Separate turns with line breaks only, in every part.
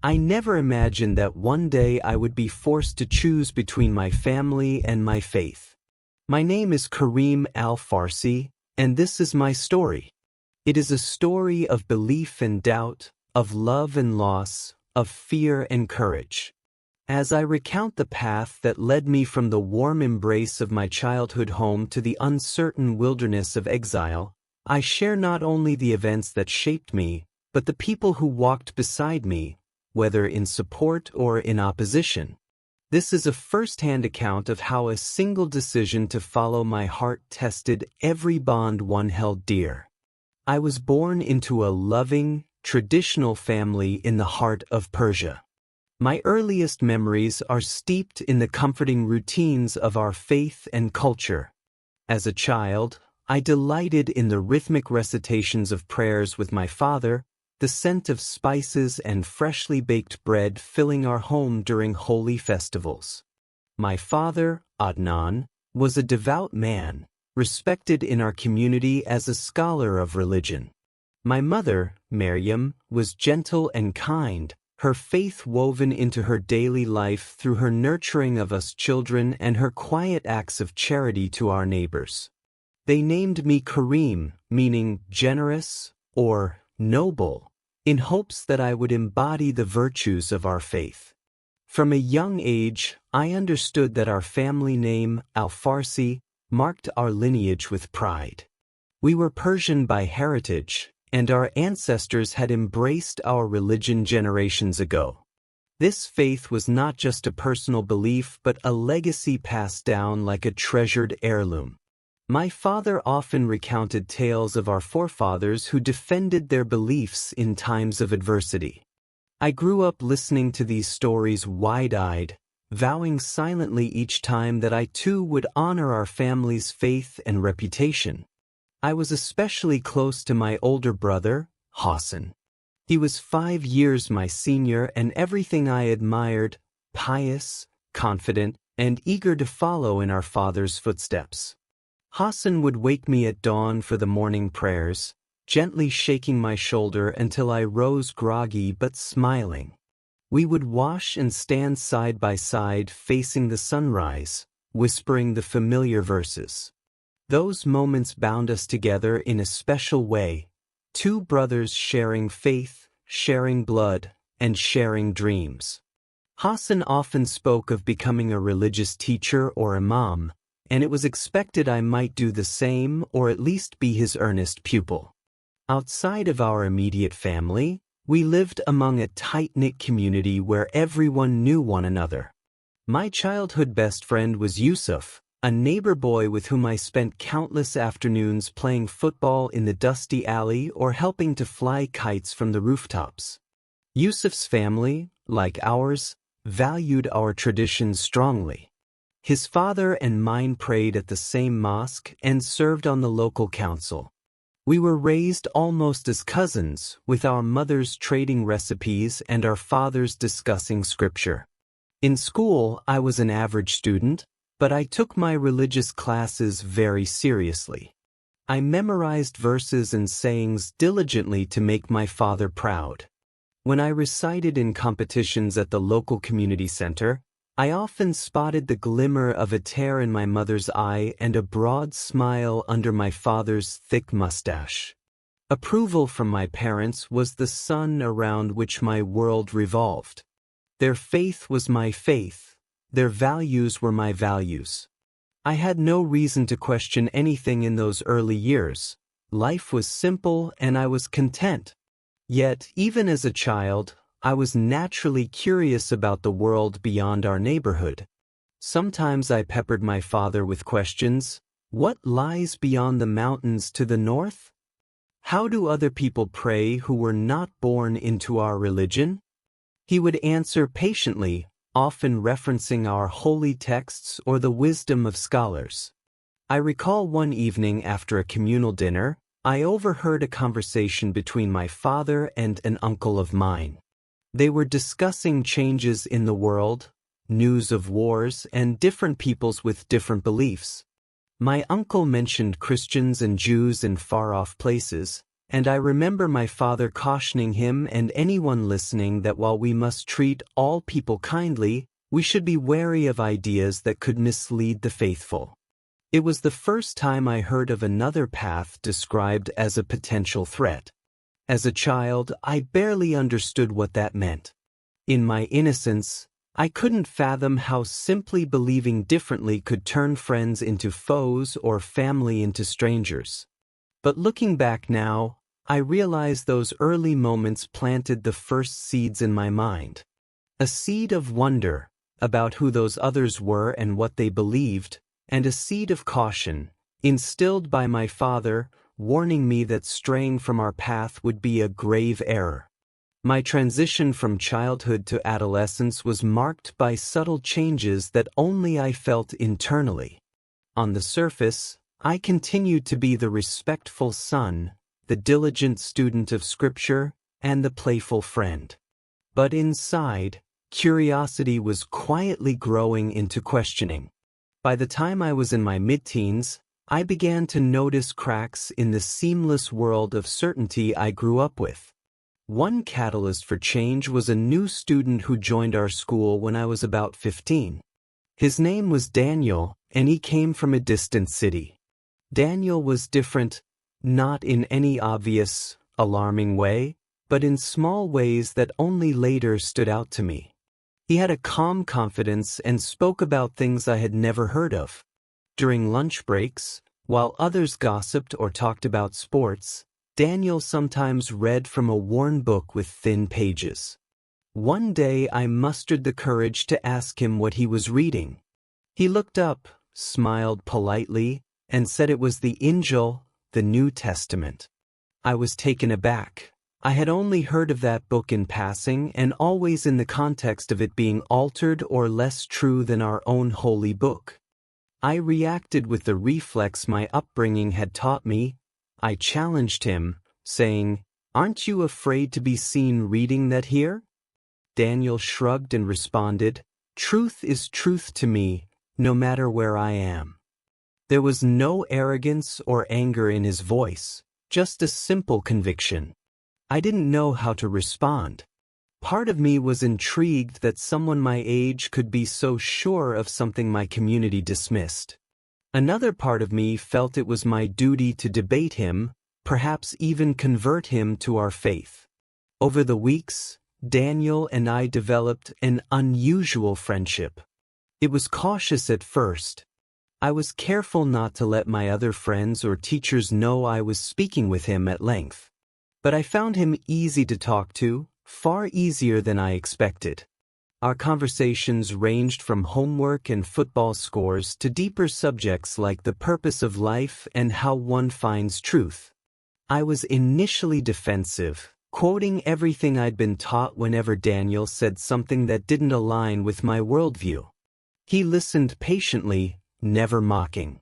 I never imagined that one day I would be forced to choose between my family and my faith. My name is Kareem Al-Farsi, and this is my story. It is a story of belief and doubt, of love and loss, of fear and courage. As I recount the path that led me from the warm embrace of my childhood home to the uncertain wilderness of exile, I share not only the events that shaped me, but the people who walked beside me, whether in support or in opposition. This is a first-hand account of how a single decision to follow my heart tested every bond one held dear. I was born into a loving, traditional family in the heart of Persia. My earliest memories are steeped in the comforting routines of our faith and culture. As a child, I delighted in the rhythmic recitations of prayers with my father, the scent of spices and freshly baked bread filling our home during holy festivals. My father, Adnan, was a devout man, respected in our community as a scholar of religion. My mother, Maryam, was gentle and kind, her faith woven into her daily life through her nurturing of us children and her quiet acts of charity to our neighbors. They named me Kareem, meaning generous or noble, in hopes that I would embody the virtues of our faith. From a young age, I understood that our family name, Al-Farsi, marked our lineage with pride. We were Persian by heritage, and our ancestors had embraced our religion generations ago. This faith was not just a personal belief but a legacy passed down like a treasured heirloom. My father often recounted tales of our forefathers who defended their beliefs in times of adversity. I grew up listening to these stories wide-eyed, vowing silently each time that I too would honor our family's faith and reputation. I was especially close to my older brother, Hassan. He was 5 years my senior and everything I admired, pious, confident, and eager to follow in our father's footsteps. Hassan would wake me at dawn for the morning prayers, gently shaking my shoulder until I rose groggy but smiling. We would wash and stand side by side facing the sunrise, whispering the familiar verses. Those moments bound us together in a special way, two brothers sharing faith, sharing blood, and sharing dreams. Hassan often spoke of becoming a religious teacher or imam, and it was expected I might do the same or at least be his earnest pupil. Outside of our immediate family, we lived among a tight-knit community where everyone knew one another. My childhood best friend was Yusuf, a neighbor boy with whom I spent countless afternoons playing football in the dusty alley or helping to fly kites from the rooftops. Yusuf's family, like ours, valued our traditions strongly. His father and mine prayed at the same mosque and served on the local council. We were raised almost as cousins, with our mothers trading recipes and our fathers discussing scripture. In school, I was an average student, but I took my religious classes very seriously. I memorized verses and sayings diligently to make my father proud. When I recited in competitions at the local community center, I often spotted the glimmer of a tear in my mother's eye and a broad smile under my father's thick mustache. Approval from my parents was the sun around which my world revolved. Their faith was my faith. Their values were my values. I had no reason to question anything in those early years. Life was simple and I was content. Yet, even as a child, I was naturally curious about the world beyond our neighborhood. Sometimes I peppered my father with questions. What lies beyond the mountains to the north? How do other people pray who were not born into our religion? He would answer patiently, often referencing our holy texts or the wisdom of scholars. I recall one evening after a communal dinner, I overheard a conversation between my father and an uncle of mine. They were discussing changes in the world, news of wars, and different peoples with different beliefs. My uncle mentioned Christians and Jews in far-off places, and I remember my father cautioning him and anyone listening that while we must treat all people kindly, we should be wary of ideas that could mislead the faithful. It was the first time I heard of another path described as a potential threat. As a child, I barely understood what that meant. In my innocence, I couldn't fathom how simply believing differently could turn friends into foes or family into strangers. But looking back now, I realize those early moments planted the first seeds in my mind. A seed of wonder about who those others were and what they believed, and a seed of caution, instilled by my father, warning me that straying from our path would be a grave error. My transition from childhood to adolescence was marked by subtle changes that only I felt internally. On the surface, I continued to be the respectful son, the diligent student of Scripture, and the playful friend. But inside, curiosity was quietly growing into questioning. By the time I was in my mid-teens, I began to notice cracks in the seamless world of certainty I grew up with. One catalyst for change was a new student who joined our school when I was about 15. His name was Daniel, and he came from a distant city. Daniel was different, not in any obvious, alarming way, but in small ways that only later stood out to me. He had a calm confidence and spoke about things I had never heard of. During lunch breaks, while others gossiped or talked about sports, Daniel sometimes read from a worn book with thin pages. One day I mustered the courage to ask him what he was reading. He looked up, smiled politely, and said it was the Injil, the New Testament. I was taken aback. I had only heard of that book in passing and always in the context of it being altered or less true than our own holy book. I reacted with the reflex my upbringing had taught me. I challenged him, saying, "Aren't you afraid to be seen reading that here?" Daniel shrugged and responded, "Truth is truth to me, no matter where I am." There was no arrogance or anger in his voice, just a simple conviction. I didn't know how to respond. Part of me was intrigued that someone my age could be so sure of something my community dismissed. Another part of me felt it was my duty to debate him, perhaps even convert him to our faith. Over the weeks, Daniel and I developed an unusual friendship. It was cautious at first. I was careful not to let my other friends or teachers know I was speaking with him at length. But I found him easy to talk to, far easier than I expected. Our conversations ranged from homework and football scores to deeper subjects like the purpose of life and how one finds truth. I was initially defensive, quoting everything I'd been taught whenever Daniel said something that didn't align with my worldview. He listened patiently, never mocking.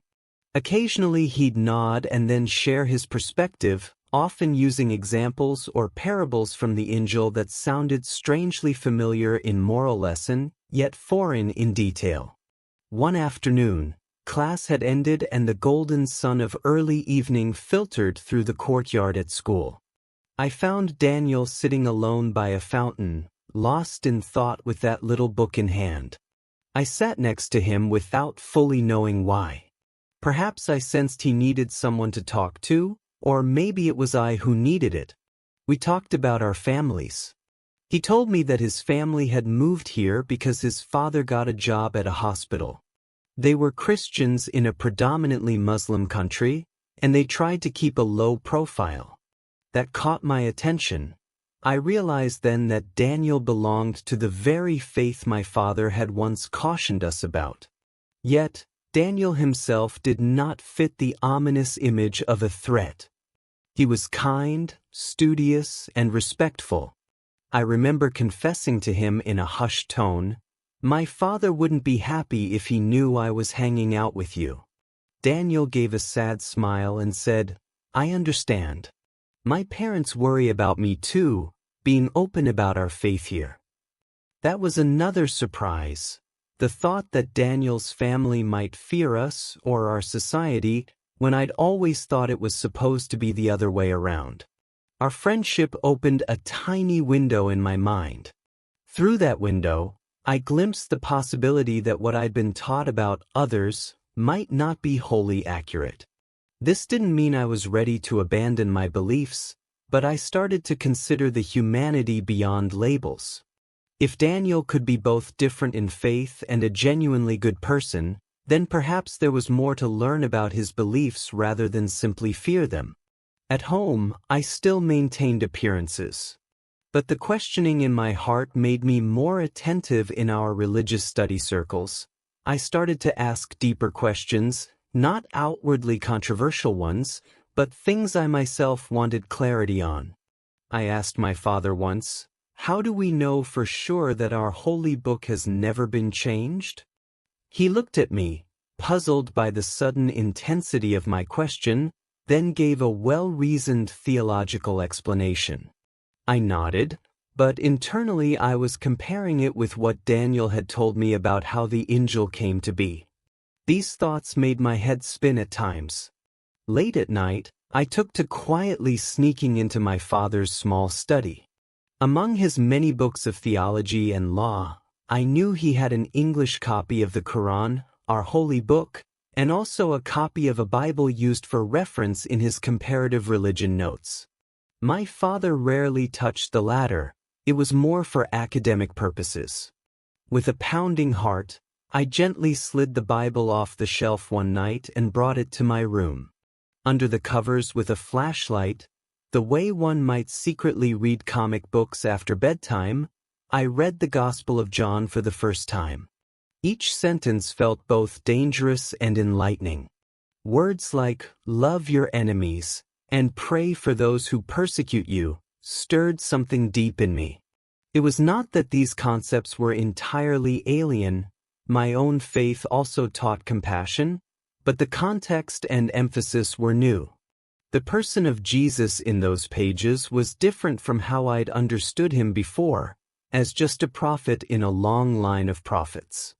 Occasionally he'd nod and then share his perspective, often using examples or parables from the Injil that sounded strangely familiar in moral lesson, yet foreign in detail. One afternoon, class had ended and the golden sun of early evening filtered through the courtyard at school. I found Daniel sitting alone by a fountain, lost in thought with that little book in hand. I sat next to him without fully knowing why. Perhaps I sensed he needed someone to talk to, or maybe it was I who needed it. We talked about our families. He told me that his family had moved here because his father got a job at a hospital. They were Christians in a predominantly Muslim country, and they tried to keep a low profile. That caught my attention. I realized then that Daniel belonged to the very faith my father had once cautioned us about. Yet, Daniel himself did not fit the ominous image of a threat. He was kind, studious, and respectful. I remember confessing to him in a hushed tone, "My father wouldn't be happy if he knew I was hanging out with you." Daniel gave a sad smile and said, "I understand. My parents worry about me too, being open about our faith here." That was another surprise. The thought that Daniel's family might fear us or our society when I'd always thought it was supposed to be the other way around. Our friendship opened a tiny window in my mind. Through that window, I glimpsed the possibility that what I'd been taught about others might not be wholly accurate. This didn't mean I was ready to abandon my beliefs, but I started to consider the humanity beyond labels. If Daniel could be both different in faith and a genuinely good person, then perhaps there was more to learn about his beliefs rather than simply fear them. At home, I still maintained appearances. But the questioning in my heart made me more attentive in our religious study circles. I started to ask deeper questions, not outwardly controversial ones, but things I myself wanted clarity on. I asked my father once, "How do we know for sure that our holy book has never been changed?" He looked at me, puzzled by the sudden intensity of my question, then gave a well-reasoned theological explanation. I nodded, but internally I was comparing it with what Daniel had told me about how the Injil came to be. These thoughts made my head spin at times. Late at night, I took to quietly sneaking into my father's small study. Among his many books of theology and law, I knew he had an English copy of the Quran, our holy book, and also a copy of a Bible used for reference in his comparative religion notes. My father rarely touched the latter. It was more for academic purposes. With a pounding heart, I gently slid the Bible off the shelf one night and brought it to my room. Under the covers with a flashlight, the way one might secretly read comic books after bedtime, I read the Gospel of John for the first time. Each sentence felt both dangerous and enlightening. Words like, "Love your enemies," and "Pray for those who persecute you," stirred something deep in me. It was not that these concepts were entirely alien. My own faith also taught compassion, but the context and emphasis were new. The person of Jesus in those pages was different from how I'd understood him before, as just a prophet in a long line of prophets.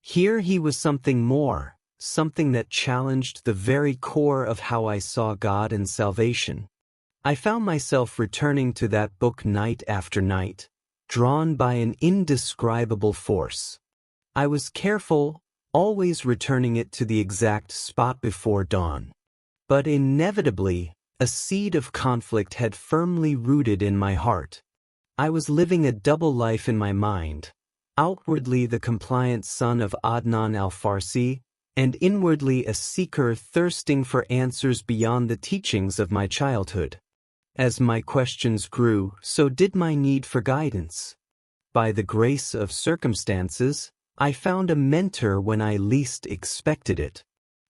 Here he was something more, something that challenged the very core of how I saw God and salvation. I found myself returning to that book night after night, drawn by an indescribable force. I was careful, always returning it to the exact spot before dawn. But inevitably, a seed of conflict had firmly rooted in my heart. I was living a double life in my mind, outwardly the compliant son of Kareem Al-Farsi, and inwardly a seeker thirsting for answers beyond the teachings of my childhood. As my questions grew, so did my need for guidance. By the grace of circumstances, I found a mentor when I least expected it.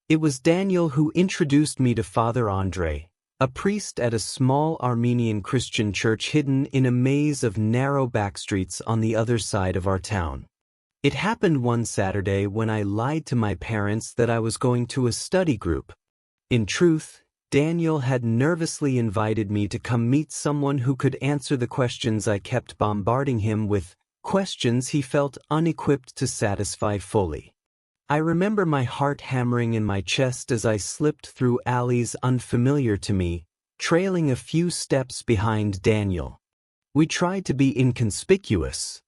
It was Daniel who introduced me to Father Andre, a priest at a small Armenian Christian church hidden in a maze of narrow backstreets on the other side of our town. It happened one Saturday when I lied to my parents that I was going to a study group. In truth, Daniel had nervously invited me to come meet someone who could answer the questions I kept bombarding him with, questions he felt unequipped to satisfy fully. I remember my heart hammering in my chest as I slipped through alleys unfamiliar to me, trailing a few steps behind Daniel. We tried to be inconspicuous.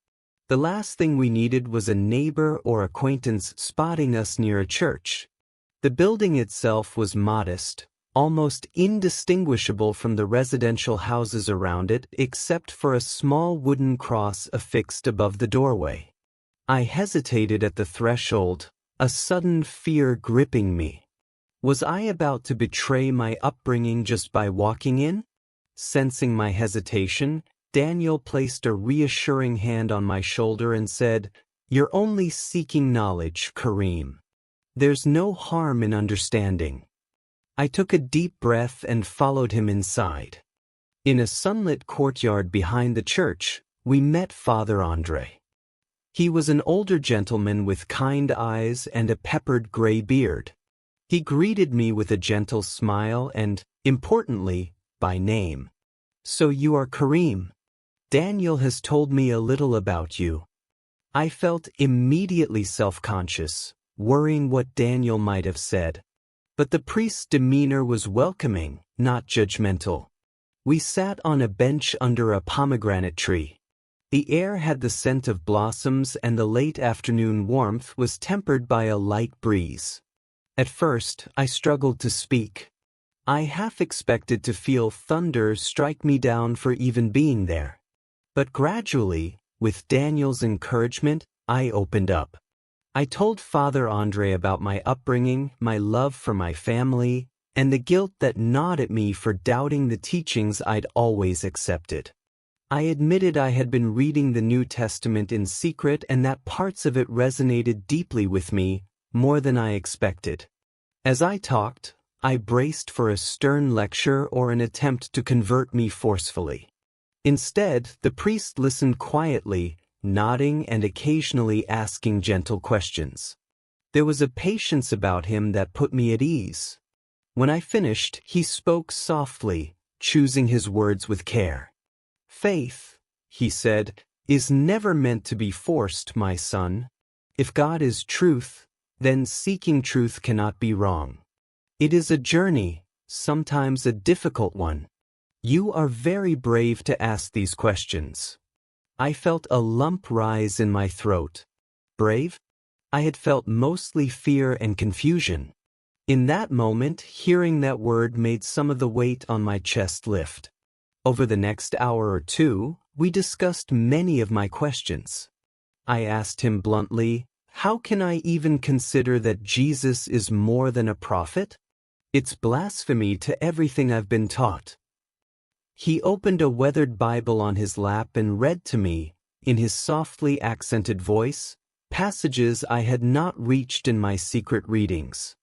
The last thing we needed was a neighbor or acquaintance spotting us near a church. The building itself was modest, almost indistinguishable from the residential houses around it except for a small wooden cross affixed above the doorway. I hesitated at the threshold, a sudden fear gripping me. Was I about to betray my upbringing just by walking in? Sensing my hesitation, Daniel placed a reassuring hand on my shoulder and said, "You're only seeking knowledge, Kareem. There's no harm in understanding." I took a deep breath and followed him inside. In a sunlit courtyard behind the church, we met Father Andre. He was an older gentleman with kind eyes and a peppered gray beard. He greeted me with a gentle smile and, importantly, by name. "So you are Kareem. Daniel has told me a little about you." I felt immediately self-conscious, worrying what Daniel might have said. But the priest's demeanor was welcoming, not judgmental. We sat on a bench under a pomegranate tree. The air had the scent of blossoms and the late afternoon warmth was tempered by a light breeze. At first, I struggled to speak. I half expected to feel thunder strike me down for even being there. But gradually, with Daniel's encouragement, I opened up. I told Father Andre about my upbringing, my love for my family, and the guilt that gnawed at me for doubting the teachings I'd always accepted. I admitted I had been reading the New Testament in secret and that parts of it resonated deeply with me, more than I expected. As I talked, I braced for a stern lecture or an attempt to convert me forcefully. Instead, the priest listened quietly, nodding and occasionally asking gentle questions. There was a patience about him that put me at ease. When I finished, he spoke softly, choosing his words with care. "Faith," he said, "is never meant to be forced, my son. If God is truth, then seeking truth cannot be wrong. It is a journey, sometimes a difficult one. You are very brave to ask these questions." I felt a lump rise in my throat. Brave? I had felt mostly fear and confusion. In that moment, hearing that word made some of the weight on my chest lift. Over the next hour or two, we discussed many of my questions. I asked him bluntly, "How can I even consider that Jesus is more than a prophet? It's blasphemy to everything I've been taught." He opened a weathered Bible on his lap and read to me, in his softly accented voice, passages I had not reached in my secret readings.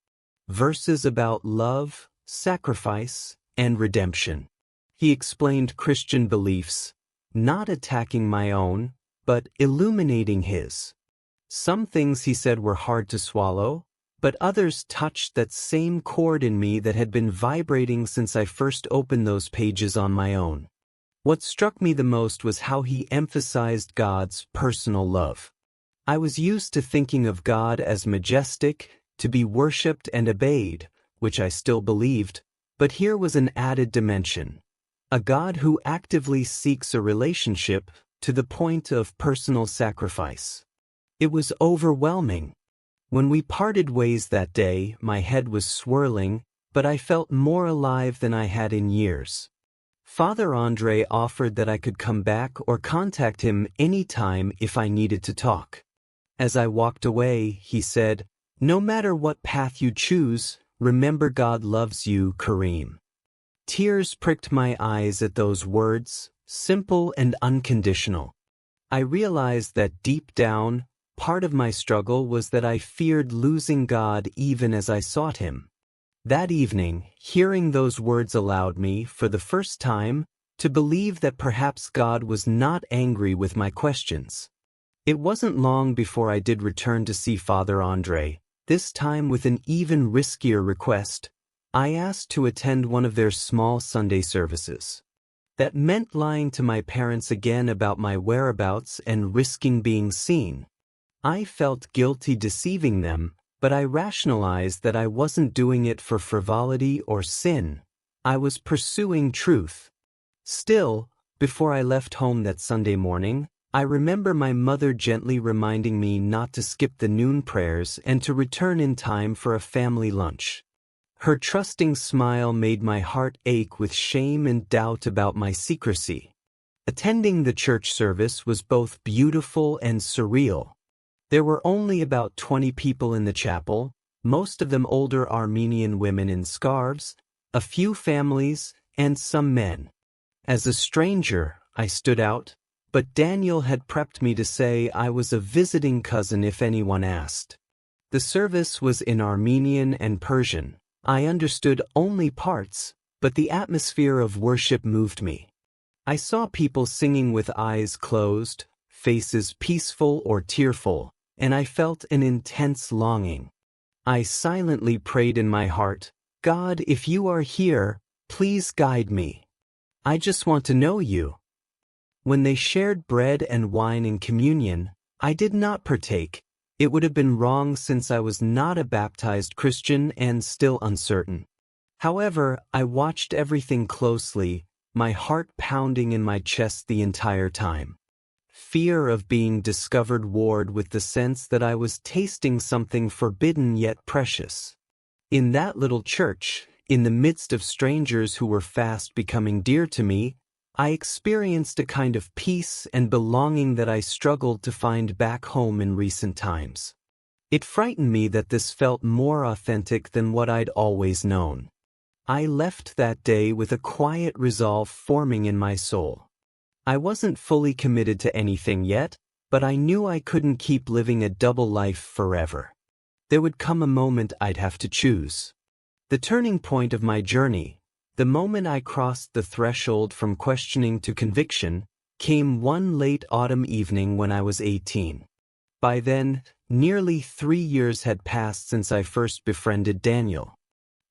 Verses about love, sacrifice, and redemption. He explained Christian beliefs, not attacking my own, but illuminating his. Some things he said were hard to swallow, but others touched that same chord in me that had been vibrating since I first opened those pages on my own. What struck me the most was how he emphasized God's personal love. I was used to thinking of God as majestic, to be worshipped and obeyed, which I still believed, but here was an added dimension. A God who actively seeks a relationship to the point of personal sacrifice. It was overwhelming. When we parted ways that day, my head was swirling, but I felt more alive than I had in years. Father Andre offered that I could come back or contact him any time if I needed to talk. As I walked away, he said, "No matter what path you choose, remember God loves you, Kareem." Tears pricked my eyes at those words, simple and unconditional. I realized that deep down, part of my struggle was that I feared losing God even as I sought him. That evening, hearing those words allowed me, for the first time, to believe that perhaps God was not angry with my questions. It wasn't long before I did return to see Father Andre, this time with an even riskier request. I asked to attend one of their small Sunday services. That meant lying to my parents again about my whereabouts and risking being seen. I felt guilty deceiving them, but I rationalized that I wasn't doing it for frivolity or sin. I was pursuing truth. Still, before I left home that Sunday morning, I remember my mother gently reminding me not to skip the noon prayers and to return in time for a family lunch. Her trusting smile made my heart ache with shame and doubt about my secrecy. Attending the church service was both beautiful and surreal. There were only about 20 people in the chapel, most of them older Armenian women in scarves, a few families, and some men. As a stranger, I stood out, but Daniel had prepped me to say I was a visiting cousin if anyone asked. The service was in Armenian and Persian. I understood only parts, but the atmosphere of worship moved me. I saw people singing with eyes closed, faces peaceful or tearful, and I felt an intense longing. I silently prayed in my heart, "God, if you are here, please guide me. I just want to know you." When they shared bread and wine in communion, I did not partake. It would have been wrong since I was not a baptized Christian and still uncertain. However, I watched everything closely, my heart pounding in my chest the entire time. Fear of being discovered warred with the sense that I was tasting something forbidden yet precious. In that little church, in the midst of strangers who were fast becoming dear to me, I experienced a kind of peace and belonging that I struggled to find back home in recent times. It frightened me that this felt more authentic than what I'd always known. I left that day with a quiet resolve forming in my soul. I wasn't fully committed to anything yet, but I knew I couldn't keep living a double life forever. There would come a moment I'd have to choose. The turning point of my journey, the moment I crossed the threshold from questioning to conviction, came one late autumn evening when I was 18. By then, nearly 3 years had passed since I first befriended Daniel.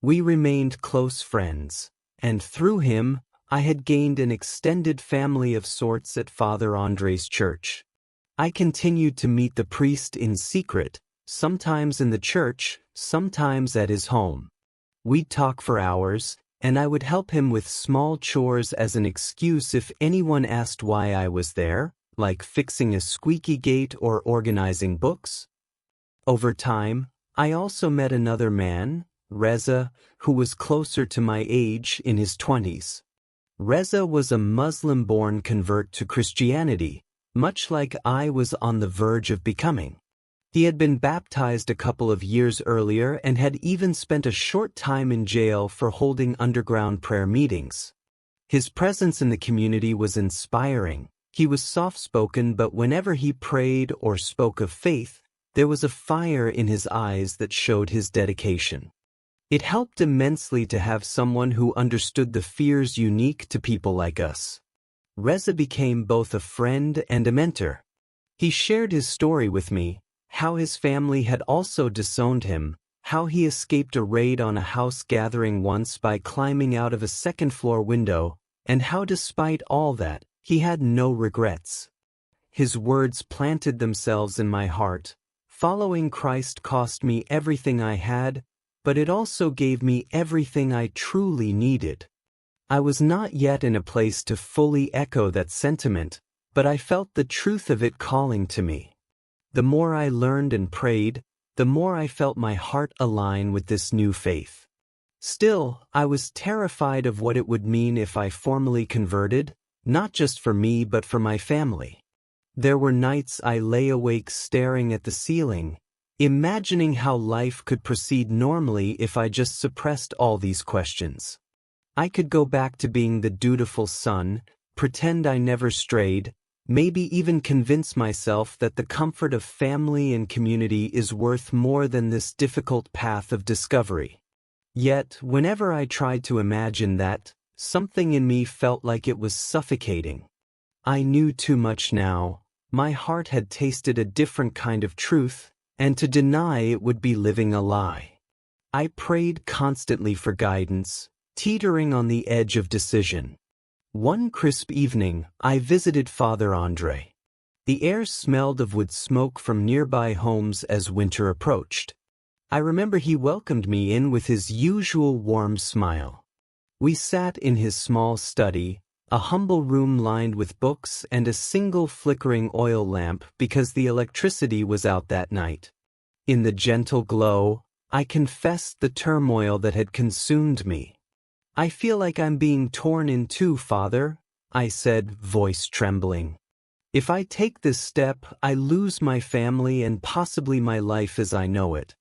We remained close friends, and through him, I had gained an extended family of sorts at Father Andre's church. I continued to meet the priest in secret, sometimes in the church, sometimes at his home. We'd talk for hours, and I would help him with small chores as an excuse if anyone asked why I was there, like fixing a squeaky gate or organizing books. Over time, I also met another man, Reza, who was closer to my age, in his 20s. Reza was a Muslim-born convert to Christianity, much like I was on the verge of becoming. He had been baptized a couple of years earlier and had even spent a short time in jail for holding underground prayer meetings. His presence in the community was inspiring. He was soft-spoken, but whenever he prayed or spoke of faith, there was a fire in his eyes that showed his dedication. It helped immensely to have someone who understood the fears unique to people like us. Reza became both a friend and a mentor. He shared his story with me, how his family had also disowned him, how he escaped a raid on a house gathering once by climbing out of a second-floor window, and how despite all that, he had no regrets. His words planted themselves in my heart. Following Christ cost me everything I had, but it also gave me everything I truly needed. I was not yet in a place to fully echo that sentiment, but I felt the truth of it calling to me. The more I learned and prayed, the more I felt my heart align with this new faith. Still, I was terrified of what it would mean if I formally converted, not just for me but for my family. There were nights I lay awake staring at the ceiling, imagining how life could proceed normally if I just suppressed all these questions. I could go back to being the dutiful son, pretend I never strayed, maybe even convince myself that the comfort of family and community is worth more than this difficult path of discovery. Yet, whenever I tried to imagine that, something in me felt like it was suffocating. I knew too much now. My heart had tasted a different kind of truth, and to deny it would be living a lie. I prayed constantly for guidance, teetering on the edge of decision. One crisp evening, I visited Father Andre. The air smelled of wood smoke from nearby homes as winter approached. I remember he welcomed me in with his usual warm smile. We sat in his small study, a humble room lined with books and a single flickering oil lamp because the electricity was out that night. In the gentle glow, I confessed the turmoil that had consumed me. "I feel like I'm being torn in two, Father," I said, voice trembling. "If I take this step, I lose my family and possibly my life as I know it.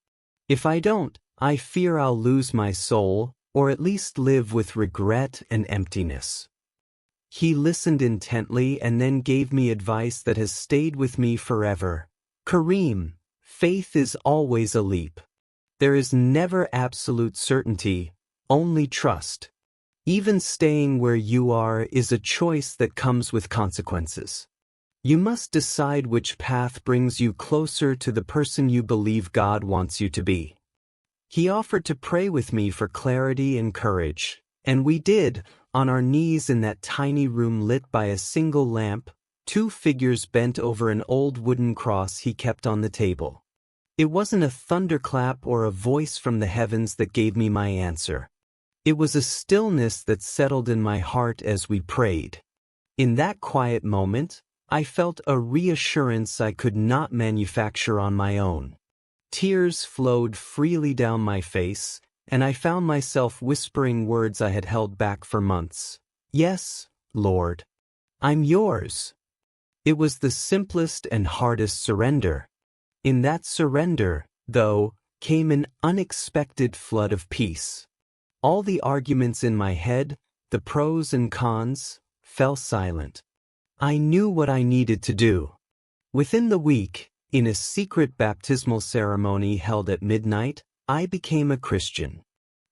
If I don't, I fear I'll lose my soul, or at least live with regret and emptiness." He listened intently and then gave me advice that has stayed with me forever. "Kareem, faith is always a leap. There is never absolute certainty, only trust. Even staying where you are is a choice that comes with consequences. You must decide which path brings you closer to the person you believe God wants you to be." He offered to pray with me for clarity and courage, and we did, on our knees in that tiny room lit by a single lamp, two figures bent over an old wooden cross he kept on the table. It wasn't a thunderclap or a voice from the heavens that gave me my answer. It was a stillness that settled in my heart as we prayed. In that quiet moment, I felt a reassurance I could not manufacture on my own. Tears flowed freely down my face, and I found myself whispering words I had held back for months. Yes, Lord, I'm yours. It was the simplest and hardest surrender. In that surrender, though, came an unexpected flood of peace. All the arguments in my head, the pros and cons, fell silent. I knew what I needed to do. Within the week, in a secret baptismal ceremony held at midnight, I became a Christian.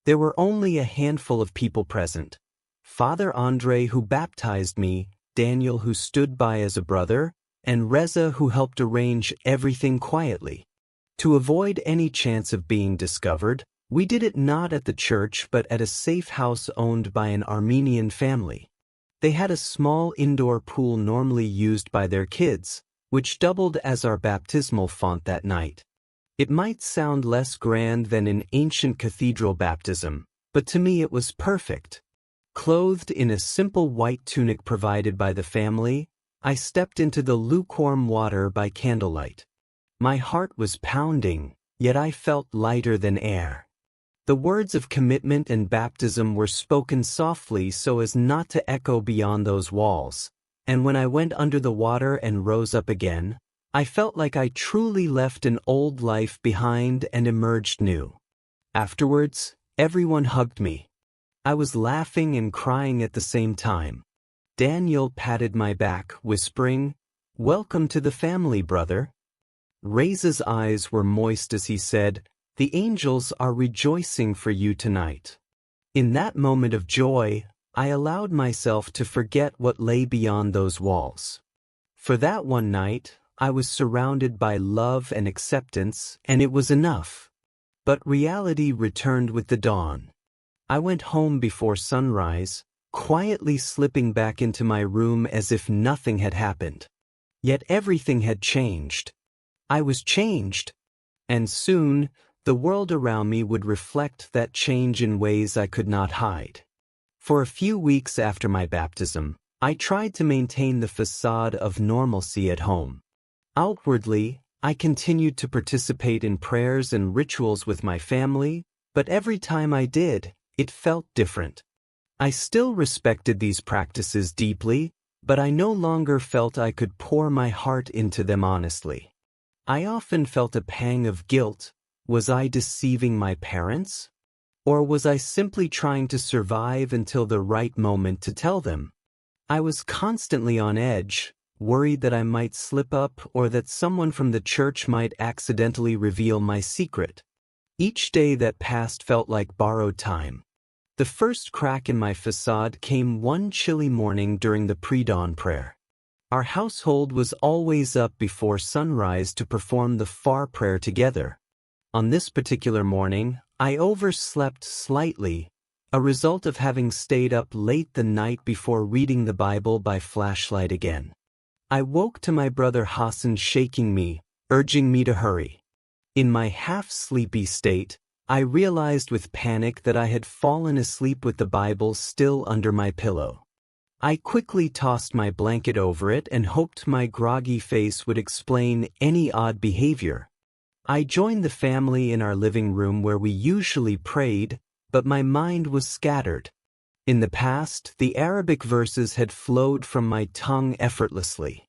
There were only a handful of people present. Father Andre, who baptized me, Daniel, who stood by as a brother, and Reza, who helped arrange everything quietly. To avoid any chance of being discovered, we did it not at the church but at a safe house owned by an Armenian family. They had a small indoor pool normally used by their kids, which doubled as our baptismal font that night. It might sound less grand than an ancient cathedral baptism, but to me it was perfect. Clothed in a simple white tunic provided by the family, I stepped into the lukewarm water by candlelight. My heart was pounding, yet I felt lighter than air. The words of commitment and baptism were spoken softly so as not to echo beyond those walls, and when I went under the water and rose up again, I felt like I truly left an old life behind and emerged new. Afterwards, everyone hugged me. I was laughing and crying at the same time. Daniel patted my back, whispering, "Welcome to the family, brother." Reza's eyes were moist as he said, "The angels are rejoicing for you tonight." In that moment of joy, I allowed myself to forget what lay beyond those walls. For that one night, I was surrounded by love and acceptance, and it was enough. But reality returned with the dawn. I went home before sunrise, quietly slipping back into my room as if nothing had happened. Yet everything had changed. I was changed, and soon, the world around me would reflect that change in ways I could not hide. For a few weeks after my baptism, I tried to maintain the facade of normalcy at home. Outwardly, I continued to participate in prayers and rituals with my family, but every time I did, it felt different. I still respected these practices deeply, but I no longer felt I could pour my heart into them honestly. I often felt a pang of guilt. Was I deceiving my parents? Or was I simply trying to survive until the right moment to tell them? I was constantly on edge, worried that I might slip up or that someone from the church might accidentally reveal my secret. Each day that passed felt like borrowed time. The first crack in my facade came one chilly morning during the pre-dawn prayer. Our household was always up before sunrise to perform the far prayer together. On this particular morning, I overslept slightly, a result of having stayed up late the night before reading the Bible by flashlight again. I woke to my brother Hassan shaking me, urging me to hurry. In my half-sleepy state, I realized with panic that I had fallen asleep with the Bible still under my pillow. I quickly tossed my blanket over it and hoped my groggy face would explain any odd behavior. I joined the family in our living room where we usually prayed, but my mind was scattered. In the past, the Arabic verses had flowed from my tongue effortlessly.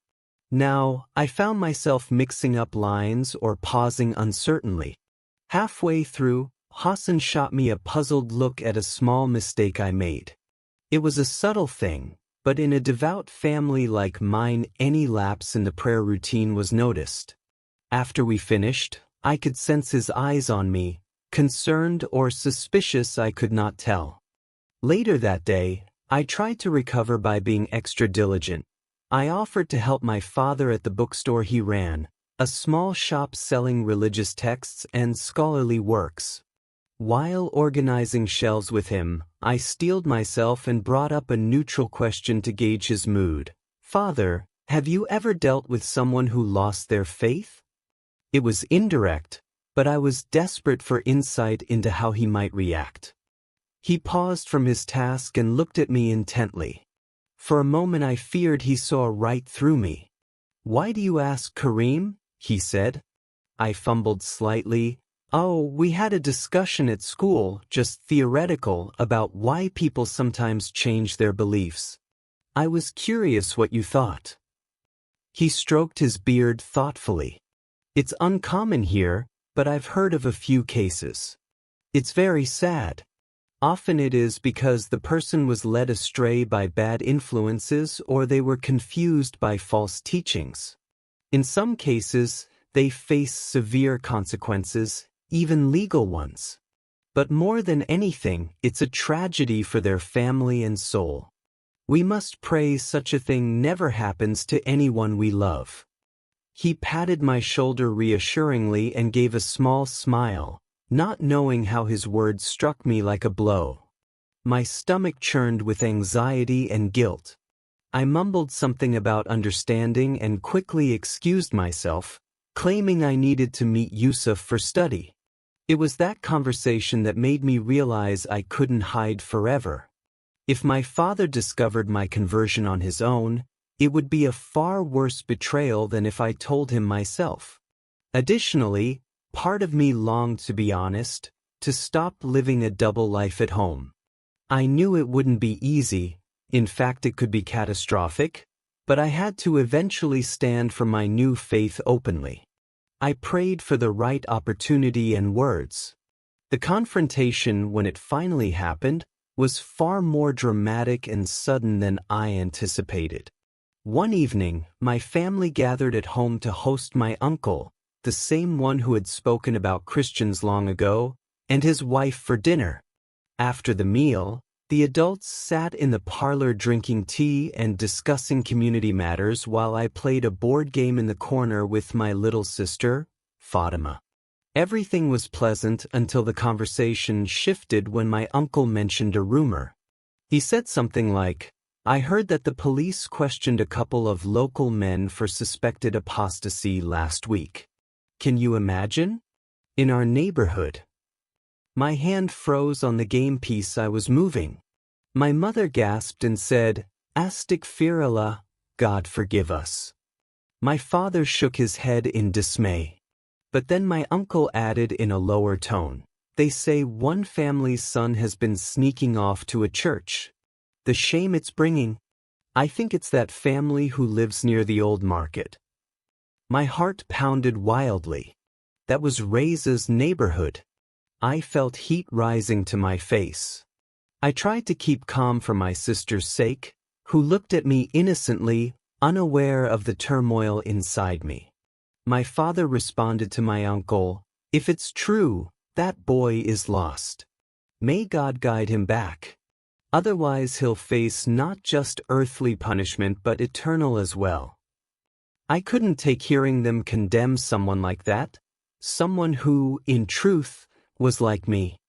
Now, I found myself mixing up lines or pausing uncertainly. Halfway through, Hassan shot me a puzzled look at a small mistake I made. It was a subtle thing, but in a devout family like mine, any lapse in the prayer routine was noticed. After we finished, I could sense his eyes on me, concerned or suspicious I could not tell. Later that day, I tried to recover by being extra diligent. I offered to help my father at the bookstore he ran, a small shop selling religious texts and scholarly works. While organizing shelves with him, I steeled myself and brought up a neutral question to gauge his mood. "Father, have you ever dealt with someone who lost their faith?" It was indirect, but I was desperate for insight into how he might react. He paused from his task and looked at me intently. For a moment I feared he saw right through me. "Why do you ask, Kareem?" he said. I fumbled slightly. "Oh, we had a discussion at school, just theoretical, about why people sometimes change their beliefs. I was curious what you thought." He stroked his beard thoughtfully. "It's uncommon here, but I've heard of a few cases. It's very sad. Often it is because the person was led astray by bad influences or they were confused by false teachings. In some cases, they face severe consequences, even legal ones. But more than anything, it's a tragedy for their family and soul. We must pray such a thing never happens to anyone we love." He patted my shoulder reassuringly and gave a small smile, not knowing how his words struck me like a blow. My stomach churned with anxiety and guilt. I mumbled something about understanding and quickly excused myself, claiming I needed to meet Yusuf for study. It was that conversation that made me realize I couldn't hide forever. If my father discovered my conversion on his own, it would be a far worse betrayal than if I told him myself. Additionally, part of me longed to be honest, to stop living a double life at home. I knew it wouldn't be easy, in fact it could be catastrophic, but I had to eventually stand for my new faith openly. I prayed for the right opportunity and words. The confrontation, when it finally happened, was far more dramatic and sudden than I anticipated. One evening, my family gathered at home to host my uncle, the same one who had spoken about Christians long ago, and his wife for dinner. After the meal, the adults sat in the parlor drinking tea and discussing community matters while I played a board game in the corner with my little sister, Fatima. Everything was pleasant until the conversation shifted when my uncle mentioned a rumor. He said something like, "I heard that the police questioned a couple of local men for suspected apostasy last week. Can you imagine? In our neighborhood." My hand froze on the game piece I was moving. My mother gasped and said, "Astaghfirullah, God forgive us." My father shook his head in dismay. But then my uncle added in a lower tone, "They say one family's son has been sneaking off to a church. The shame it's bringing. I think it's that family who lives near the old market." My heart pounded wildly. That was Reza's neighborhood. I felt heat rising to my face. I tried to keep calm for my sister's sake, who looked at me innocently, unaware of the turmoil inside me. My father responded to my uncle, "If it's true, that boy is lost. May God guide him back. Otherwise he'll face not just earthly punishment but eternal as well." I couldn't take hearing them condemn someone like that, someone who, in truth, was like me.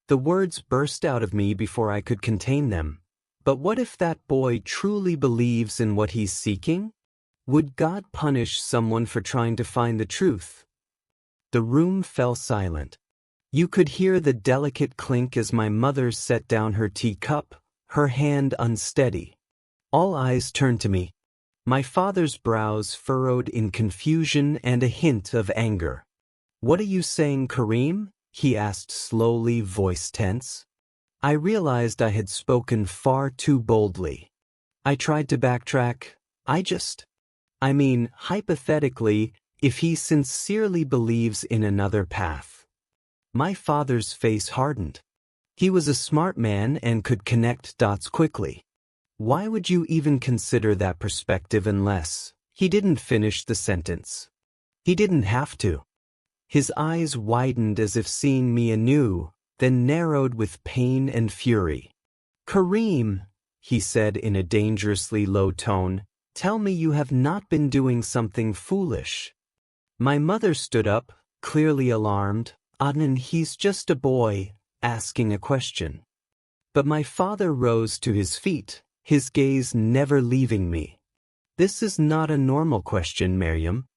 The words burst out of me before I could contain them. But what if that boy truly believes in what he's seeking? Would God punish someone for trying to find the truth? The room fell silent. You could hear the delicate clink as my mother set down her teacup, her hand unsteady. All eyes turned to me. My father's brows furrowed in confusion and a hint of anger. "What are you saying, Kareem?" he asked slowly, voice tense. I realized I had spoken far too boldly. I tried to backtrack. I mean, hypothetically, if he sincerely believes in another path. My father's face hardened. He was a smart man and could connect dots quickly. Why would you even consider that perspective unless... He didn't finish the sentence. He didn't have to. His eyes widened as if seeing me anew, then narrowed with pain and fury. "Kareem," he said in a dangerously low tone, "tell me you have not been doing something foolish." My mother stood up, clearly alarmed. "Adnan, he's just a boy, asking a question." But my father rose to his feet, his gaze never leaving me. "This is not a normal question, Miriam.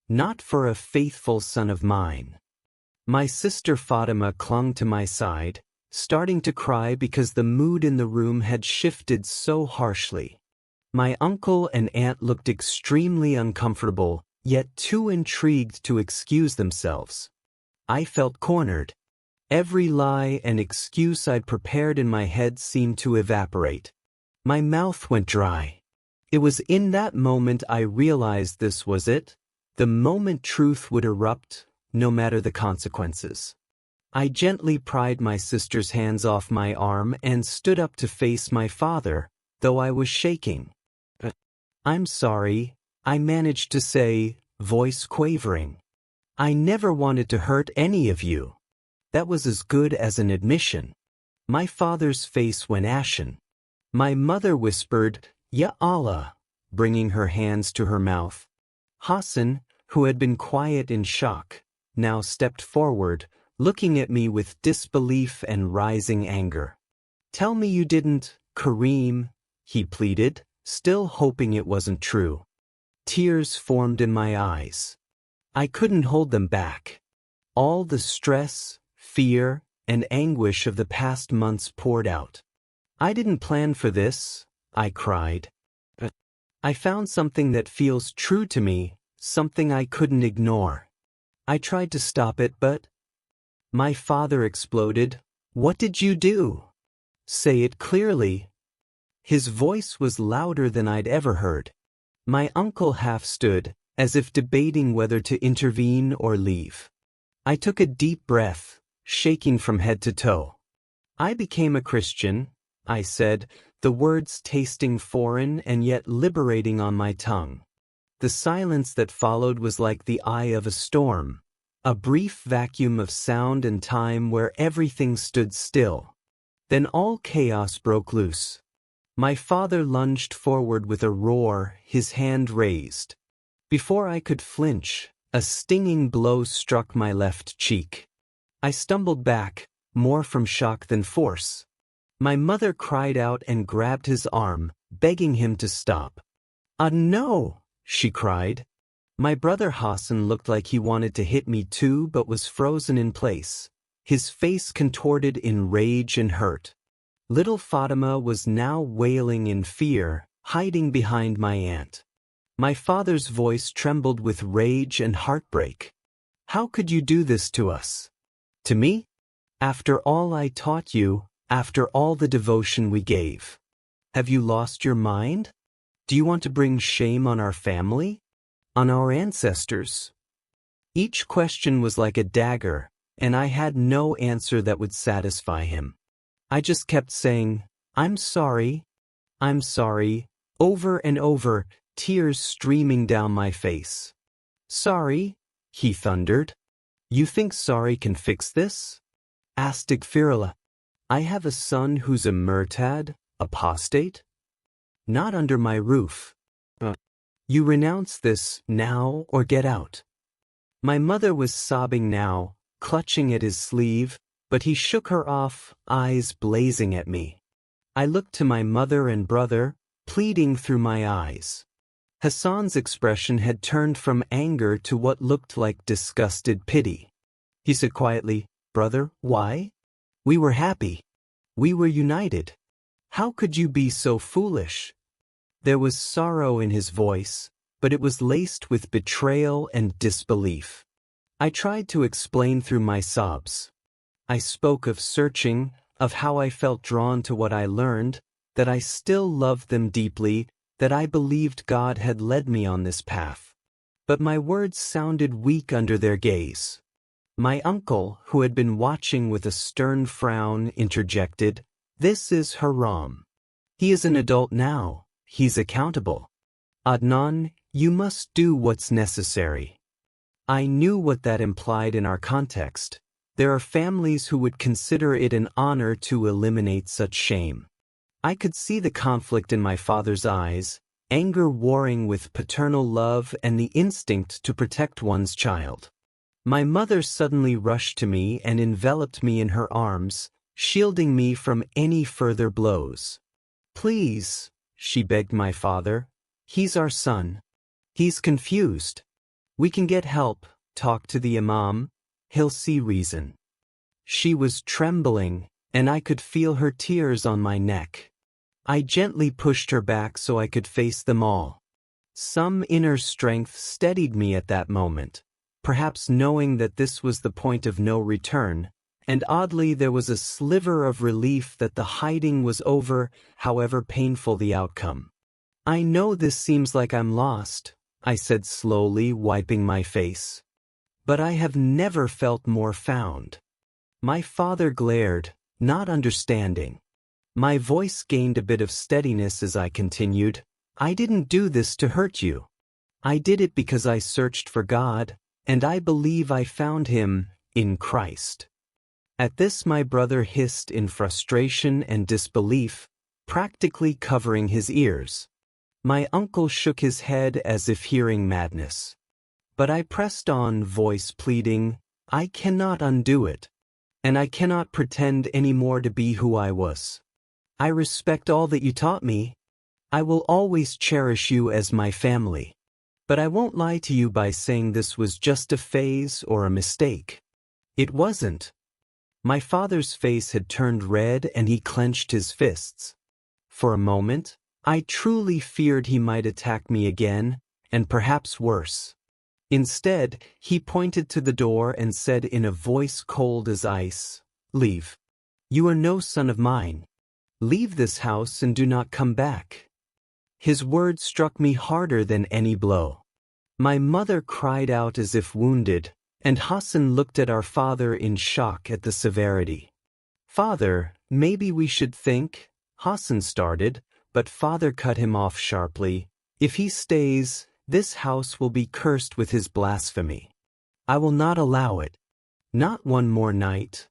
Not for a faithful son of mine." My sister Fatima clung to my side, starting to cry because the mood in the room had shifted so harshly. My uncle and aunt looked extremely uncomfortable, yet too intrigued to excuse themselves. I felt cornered. Every lie and excuse I'd prepared in my head seemed to evaporate. My mouth went dry. It was in that moment I realized this was it, the moment truth would erupt, no matter the consequences. I gently pried my sister's hands off my arm and stood up to face my father, though I was shaking. "I'm sorry," I managed to say, voice quavering. "I never wanted to hurt any of you." That was as good as an admission. My father's face went ashen. My mother whispered, "Ya Allah," bringing her hands to her mouth. Hassan, who had been quiet in shock, now stepped forward, looking at me with disbelief and rising anger. "Tell me you didn't, Kareem," he pleaded, still hoping it wasn't true. Tears formed in my eyes. I couldn't hold them back. All the stress, fear, and anguish of the past months poured out. "I didn't plan for this," I cried. "I found something that feels true to me, something I couldn't ignore." I tried to stop it, but... My father exploded. "What did you do? Say it clearly." His voice was louder than I'd ever heard. My uncle half stood, as if debating whether to intervene or leave. I took a deep breath, shaking from head to toe. "I became a Christian," I said, the words tasting foreign and yet liberating on my tongue. The silence that followed was like the eye of a storm, a brief vacuum of sound and time where everything stood still. Then all chaos broke loose. My father lunged forward with a roar, his hand raised. Before I could flinch, a stinging blow struck my left cheek. I stumbled back, more from shock than force. My mother cried out and grabbed his arm, begging him to stop. No," she cried. My brother Hassan looked like he wanted to hit me too but was frozen in place, his face contorted in rage and hurt. Little Fatima was now wailing in fear, hiding behind my aunt. My father's voice trembled with rage and heartbreak. "How could you do this to us? To me? After all I taught you, after all the devotion we gave. Have you lost your mind? Do you want to bring shame on our family? On our ancestors?" Each question was like a dagger, and I had no answer that would satisfy him. I just kept saying, I'm sorry," over and over, tears streaming down my face. "Sorry?" he thundered. "You think sorry can fix this? Astaghfirullah. I have a son who's a murtad, apostate? Not under my roof. You renounce this now or get out." My mother was sobbing now, clutching at his sleeve, but he shook her off, eyes blazing at me. I looked to my mother and brother, pleading through my eyes. Hassan's expression had turned from anger to what looked like disgusted pity. He said quietly, "Brother, why? We were happy. We were united. How could you be so foolish?" There was sorrow in his voice, but it was laced with betrayal and disbelief. I tried to explain through my sobs. I spoke of searching, of how I felt drawn to what I learned, that I still loved them deeply, that I believed God had led me on this path. But my words sounded weak under their gaze. My uncle, who had been watching with a stern frown, interjected, "This is haram. He is an adult now. He's accountable. Adnan, you must do what's necessary." I knew what that implied in our context. There are families who would consider it an honor to eliminate such shame. I could see the conflict in my father's eyes, anger warring with paternal love and the instinct to protect one's child. My mother suddenly rushed to me and enveloped me in her arms, shielding me from any further blows. "Please," she begged my father, "he's our son. He's confused. We can get help, talk to the imam. He'll see reason." She was trembling, and I could feel her tears on my neck. I gently pushed her back so I could face them all. Some inner strength steadied me at that moment, perhaps knowing that this was the point of no return, and oddly there was a sliver of relief that the hiding was over, however painful the outcome. "I know this seems like I'm lost," I said slowly, wiping my face. "But I have never felt more found." My father glared, not understanding. My voice gained a bit of steadiness as I continued. "I didn't do this to hurt you. I did it because I searched for God, and I believe I found Him in Christ." At this my brother hissed in frustration and disbelief, practically covering his ears. My uncle shook his head as if hearing madness. But I pressed on, voice pleading, "I cannot undo it. And I cannot pretend any more to be who I was. I respect all that you taught me. I will always cherish you as my family. But I won't lie to you by saying this was just a phase or a mistake. It wasn't." My father's face had turned red and he clenched his fists. For a moment, I truly feared he might attack me again, and perhaps worse. Instead, he pointed to the door and said in a voice cold as ice, "Leave. You are no son of mine. Leave this house and do not come back." His words struck me harder than any blow. My mother cried out as if wounded, and Hassan looked at our father in shock at the severity. "Father, maybe we should think," Hassan started, but father cut him off sharply. "If he stays, this house will be cursed with his blasphemy. I will not allow it. Not one more night."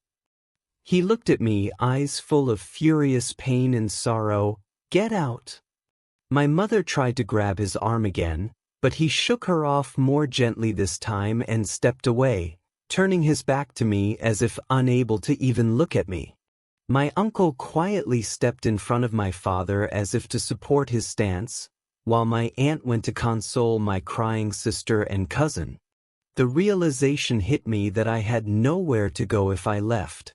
He looked at me, eyes full of furious pain and sorrow. "Get out." My mother tried to grab his arm again, but he shook her off more gently this time and stepped away, turning his back to me as if unable to even look at me. My uncle quietly stepped in front of my father as if to support his stance, while my aunt went to console my crying sister and cousin. The realization hit me that I had nowhere to go if I left.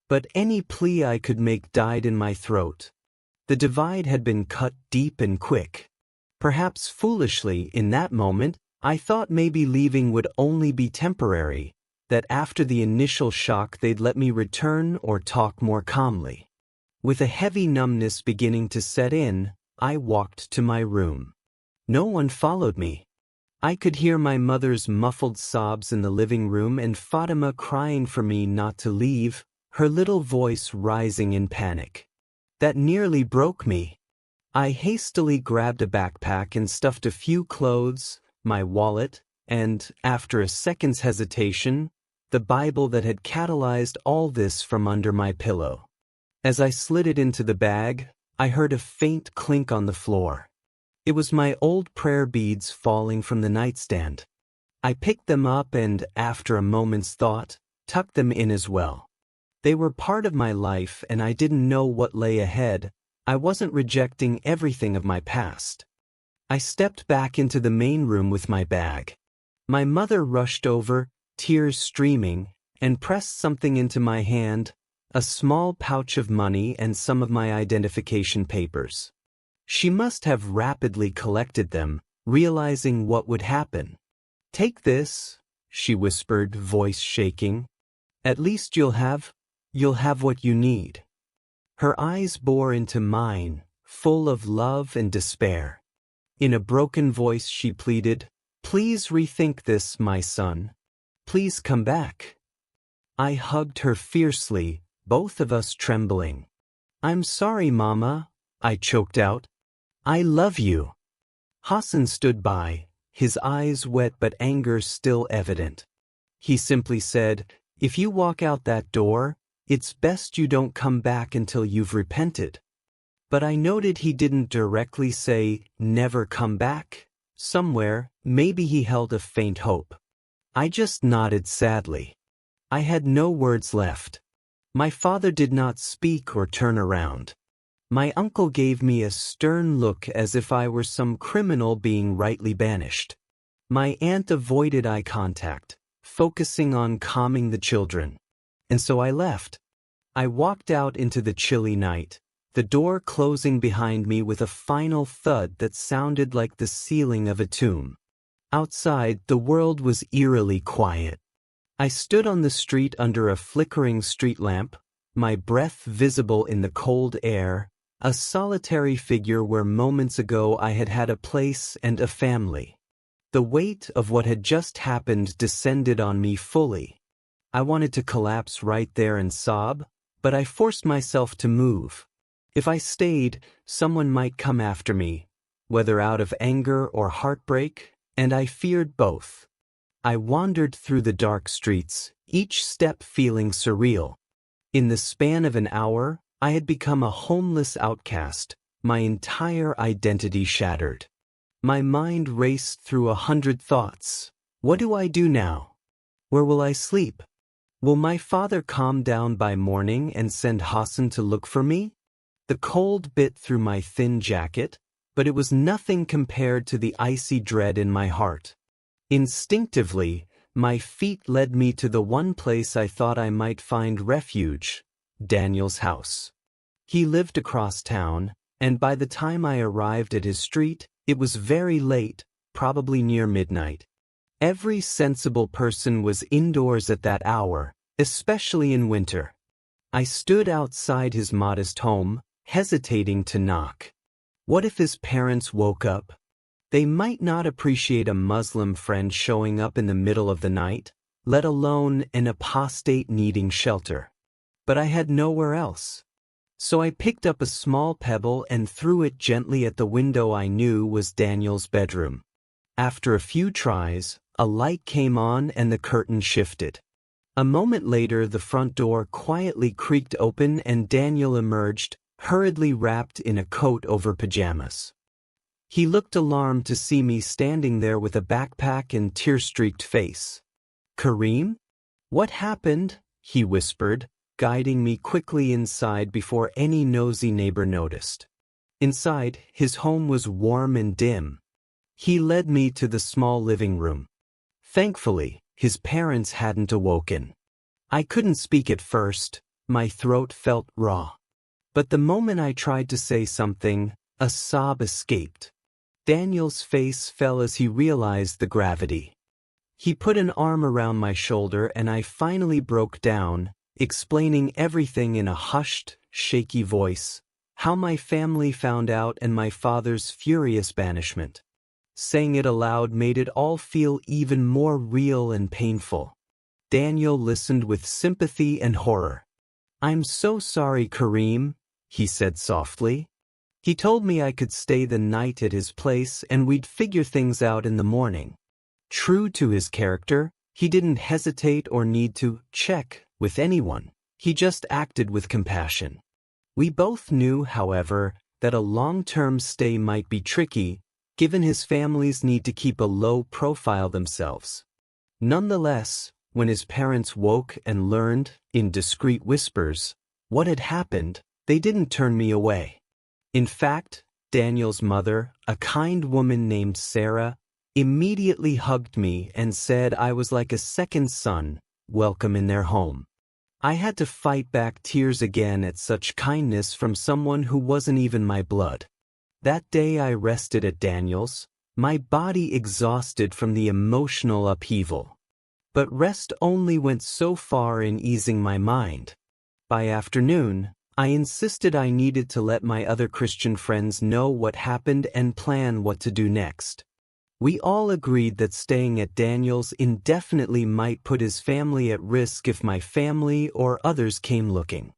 But any plea I could make died in my throat. The divide had been cut deep and quick. Perhaps foolishly, in that moment, I thought maybe leaving would only be temporary, that after the initial shock they'd let me return or talk more calmly. With a heavy numbness beginning to set in, I walked to my room. No one followed me. I could hear my mother's muffled sobs in the living room and Fatima crying for me not to leave, her little voice rising in panic. That nearly broke me. I hastily grabbed a backpack and stuffed a few clothes, my wallet, and, after a second's hesitation, the Bible that had catalyzed all this from under my pillow. As I slid it into the bag, I heard a faint clink on the floor. It was my old prayer beads falling from the nightstand. I picked them up and, after a moment's thought, tucked them in as well. They were part of my life and I didn't know what lay ahead. I wasn't rejecting everything of my past. I stepped back into the main room with my bag. My mother rushed over, tears streaming, and pressed something into my hand, a small pouch of money and some of my identification papers. She must have rapidly collected them, realizing what would happen. "Take this," she whispered, voice shaking. "At least you'll have what you need." Her eyes bore into mine, full of love and despair. In a broken voice she pleaded, "Please rethink this, my son. Please come back." I hugged her fiercely, both of us trembling. "I'm sorry, Mama," I choked out. "I love you." Hassan stood by, his eyes wet but anger still evident. He simply said, "If you walk out that door, it's best you don't come back until you've repented." But I noted he didn't directly say, "Never come back." Somewhere, maybe he held a faint hope. I just nodded sadly. I had no words left. My father did not speak or turn around. My uncle gave me a stern look as if I were some criminal being rightly banished. My aunt avoided eye contact, focusing on calming the children. And so I left. I walked out into the chilly night, the door closing behind me with a final thud that sounded like the ceiling of a tomb. Outside, the world was eerily quiet. I stood on the street under a flickering street lamp, my breath visible in the cold air, a solitary figure where moments ago I had had a place and a family. The weight of what had just happened descended on me fully. I wanted to collapse right there and sob, but I forced myself to move. If I stayed, someone might come after me, whether out of anger or heartbreak, and I feared both. I wandered through the dark streets, each step feeling surreal. In the span of an hour, I had become a homeless outcast, my entire identity shattered. My mind raced through 100 thoughts. What do I do now? Where will I sleep? Will my father calm down by morning and send Hassan to look for me? The cold bit through my thin jacket, but it was nothing compared to the icy dread in my heart. Instinctively, my feet led me to the one place I thought I might find refuge, Daniel's house. He lived across town, and by the time I arrived at his street, it was very late, probably near midnight. Every sensible person was indoors at that hour, especially in winter. I stood outside his modest home, hesitating to knock. What if his parents woke up? They might not appreciate a Muslim friend showing up in the middle of the night, let alone an apostate needing shelter. But I had nowhere else. So I picked up a small pebble and threw it gently at the window I knew was Daniel's bedroom. After a few tries, a light came on and the curtain shifted. A moment later, the front door quietly creaked open and Daniel emerged, hurriedly wrapped in a coat over pajamas. He looked alarmed to see me standing there with a backpack and tear-streaked face. "Kareem? What happened?" he whispered, guiding me quickly inside before any nosy neighbor noticed. Inside, his home was warm and dim. He led me to the small living room. Thankfully, his parents hadn't awoken. I couldn't speak at first, my throat felt raw. But the moment I tried to say something, a sob escaped. Daniel's face fell as he realized the gravity. He put an arm around my shoulder and I finally broke down, explaining everything in a hushed, shaky voice, how my family found out and my father's furious banishment. Saying it aloud made it all feel even more real and painful. Daniel listened with sympathy and horror. "I'm so sorry, Kareem," he said softly. He told me I could stay the night at his place and we'd figure things out in the morning. True to his character, he didn't hesitate or need to check with anyone. He just acted with compassion. We both knew, however, that a long-term stay might be tricky, given his family's need to keep a low profile themselves. Nonetheless, when his parents woke and learned, in discreet whispers, what had happened, they didn't turn me away. In fact, Daniel's mother, a kind woman named Sarah, immediately hugged me and said I was like a second son, welcome in their home. I had to fight back tears again at such kindness from someone who wasn't even my blood. That day I rested at Daniel's, my body exhausted from the emotional upheaval. But rest only went so far in easing my mind. By afternoon, I insisted I needed to let my other Christian friends know what happened and plan what to do next. We all agreed that staying at Daniel's indefinitely might put his family at risk if my family or others came looking.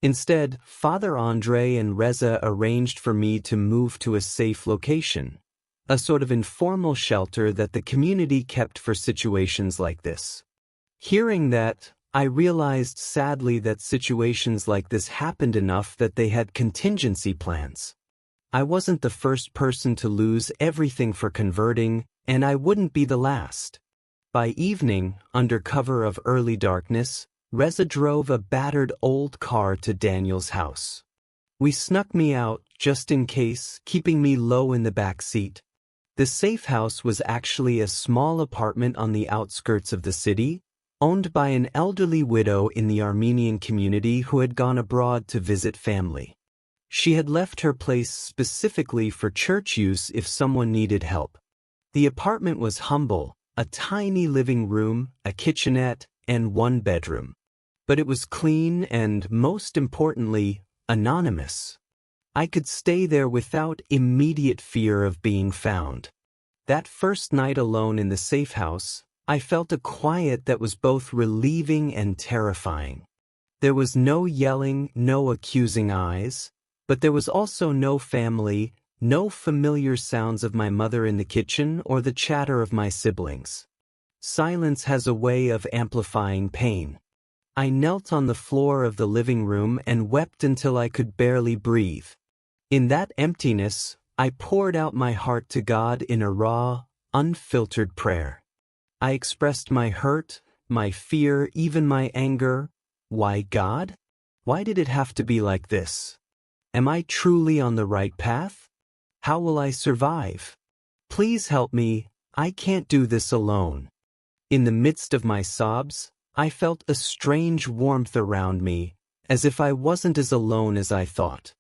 Instead, Father Andre and Reza arranged for me to move to a safe location, a sort of informal shelter that the community kept for situations like this. Hearing that, I realized sadly that situations like this happened enough that they had contingency plans. I wasn't the first person to lose everything for converting, and I wouldn't be the last. By evening, under cover of early darkness, Reza drove a battered old car to Daniel's house. We snuck me out, just in case, keeping me low in the back seat. The safe house was actually a small apartment on the outskirts of the city, owned by an elderly widow in the Armenian community who had gone abroad to visit family. She had left her place specifically for church use if someone needed help. The apartment was humble, a tiny living room, a kitchenette, and one bedroom. But it was clean and, most importantly, anonymous. I could stay there without immediate fear of being found. That first night alone in the safe house, I felt a quiet that was both relieving and terrifying. There was no yelling, no accusing eyes, but there was also no family, no familiar sounds of my mother in the kitchen or the chatter of my siblings. Silence has a way of amplifying pain. I knelt on the floor of the living room and wept until I could barely breathe. In that emptiness, I poured out my heart to God in a raw, unfiltered prayer. I expressed my hurt, my fear, even my anger. Why, God? Why did it have to be like this? Am I truly on the right path? How will I survive? Please help me, I can't do this alone. In the midst of my sobs, I felt a strange warmth around me, as if I wasn't as alone as I thought.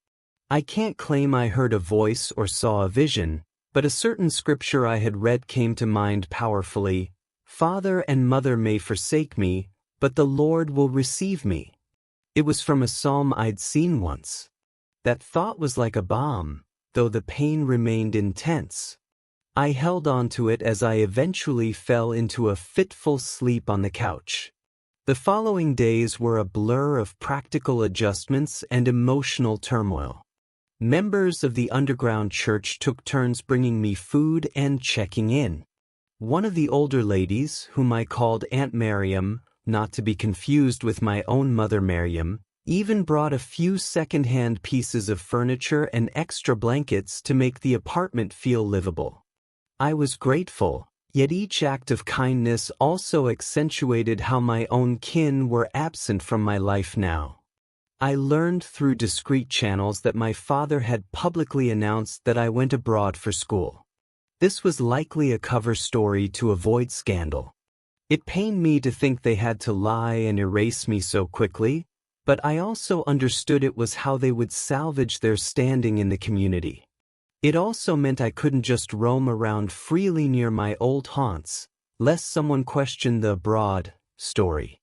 I can't claim I heard a voice or saw a vision, but a certain scripture I had read came to mind powerfully. Father and mother may forsake me, but the Lord will receive me. It was from a psalm I'd seen once. That thought was like a balm, though the pain remained intense. I held on to it as I eventually fell into a fitful sleep on the couch. The following days were a blur of practical adjustments and emotional turmoil. Members of the underground church took turns bringing me food and checking in. One of the older ladies, whom I called Aunt Miriam, not to be confused with my own mother Miriam, even brought a few second-hand pieces of furniture and extra blankets to make the apartment feel livable. I was grateful, yet each act of kindness also accentuated how my own kin were absent from my life now. I learned through discreet channels that my father had publicly announced that I went abroad for school. This was likely a cover story to avoid scandal. It pained me to think they had to lie and erase me so quickly, but I also understood it was how they would salvage their standing in the community. It also meant I couldn't just roam around freely near my old haunts, lest someone question the abroad story.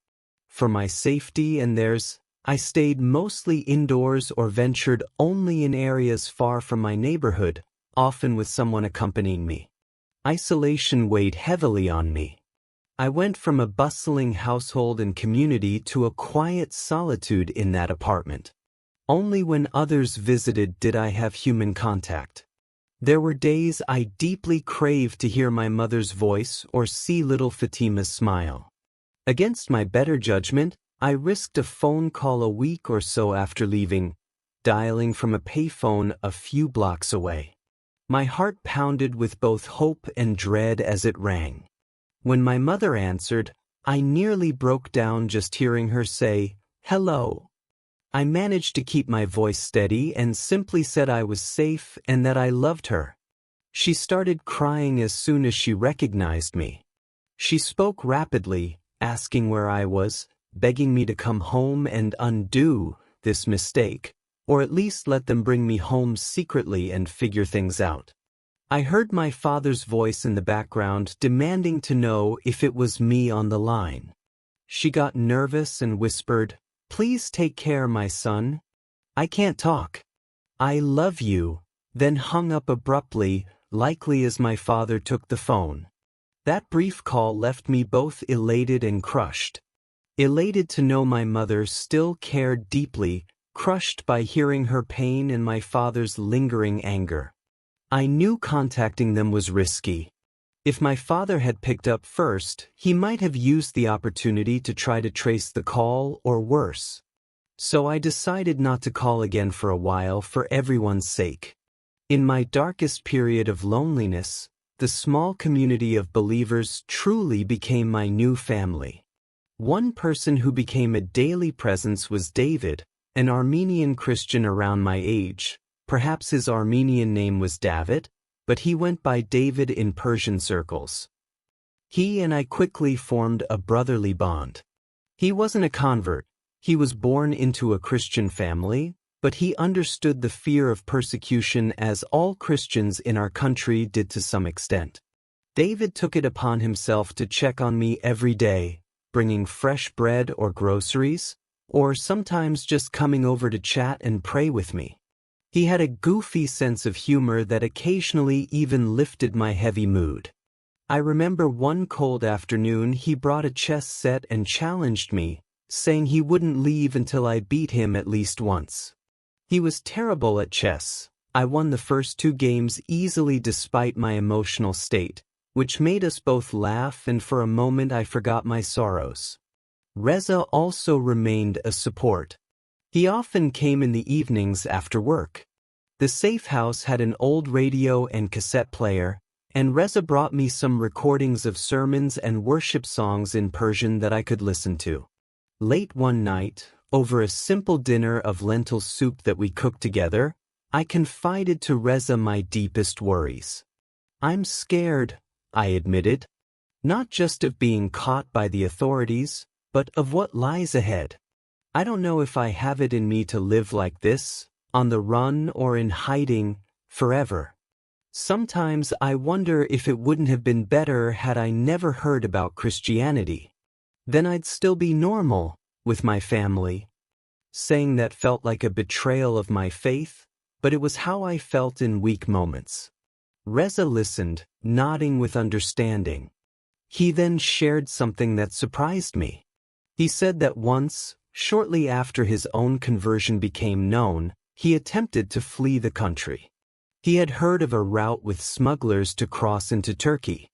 For my safety and theirs, I stayed mostly indoors or ventured only in areas far from my neighborhood, often with someone accompanying me. Isolation weighed heavily on me. I went from a bustling household and community to a quiet solitude in that apartment. Only when others visited did I have human contact. There were days I deeply craved to hear my mother's voice or see little Fatima's smile. Against my better judgment, I risked a phone call a week or so after leaving, dialing from a payphone a few blocks away. My heart pounded with both hope and dread as it rang. When my mother answered, I nearly broke down just hearing her say, "Hello." I managed to keep my voice steady and simply said I was safe and that I loved her. She started crying as soon as she recognized me. She spoke rapidly, asking where I was, begging me to come home and undo this mistake, or at least let them bring me home secretly and figure things out. I heard my father's voice in the background demanding to know if it was me on the line. She got nervous and whispered, "Please take care, my son. I can't talk. I love you," then hung up abruptly, likely as my father took the phone. That brief call left me both elated and crushed. Elated to know my mother still cared deeply, crushed by hearing her pain and my father's lingering anger. I knew contacting them was risky. If my father had picked up first, he might have used the opportunity to try to trace the call or worse. So I decided not to call again for a while for everyone's sake. In my darkest period of loneliness, the small community of believers truly became my new family. One person who became a daily presence was David, an Armenian Christian around my age. Perhaps his Armenian name was David, but he went by David in Persian circles. He and I quickly formed a brotherly bond. He wasn't a convert. He was born into a Christian family, but he understood the fear of persecution as all Christians in our country did to some extent. David took it upon himself to check on me every day, bringing fresh bread or groceries, or sometimes just coming over to chat and pray with me. He had a goofy sense of humor that occasionally even lifted my heavy mood. I remember one cold afternoon he brought a chess set and challenged me, saying he wouldn't leave until I beat him at least once. He was terrible at chess. I won the first 2 games easily despite my emotional state, which made us both laugh, and for a moment I forgot my sorrows. Reza also remained a support. He often came in the evenings after work. The safe house had an old radio and cassette player, and Reza brought me some recordings of sermons and worship songs in Persian that I could listen to. Late one night, over a simple dinner of lentil soup that we cooked together, I confided to Reza my deepest worries. "I'm scared," I admitted, "not just of being caught by the authorities, but of what lies ahead. I don't know if I have it in me to live like this, on the run or in hiding, forever. Sometimes I wonder if it wouldn't have been better had I never heard about Christianity. Then I'd still be normal, with my family." Saying that felt like a betrayal of my faith, but it was how I felt in weak moments. Reza listened, nodding with understanding. He then shared something that surprised me. He said that once, shortly after his own conversion became known, he attempted to flee the country. He had heard of a route with smugglers to cross into Turkey.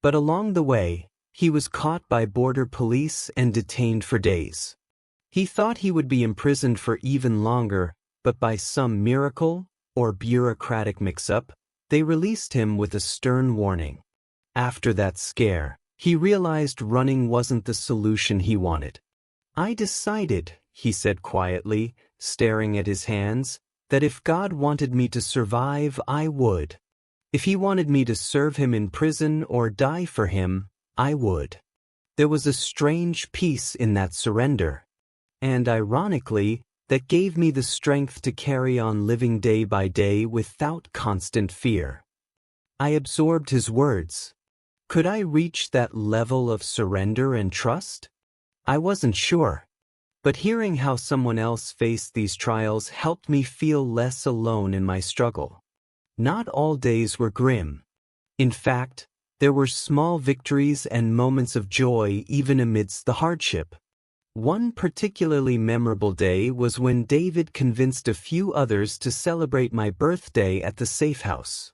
But along the way, he was caught by border police and detained for days. He thought he would be imprisoned for even longer, but by some miracle, or bureaucratic mix-up, they released him with a stern warning. After that scare, he realized running wasn't the solution he wanted. "I decided," he said quietly, staring at his hands, "that if God wanted me to survive, I would. If he wanted me to serve him in prison or die for him, I would." There was a strange peace in that surrender. And ironically, that gave me the strength to carry on living day by day without constant fear. I absorbed his words. Could I reach that level of surrender and trust? I wasn't sure. But hearing how someone else faced these trials helped me feel less alone in my struggle. Not all days were grim. In fact, there were small victories and moments of joy even amidst the hardship. One particularly memorable day was when David convinced a few others to celebrate my birthday at the safe house.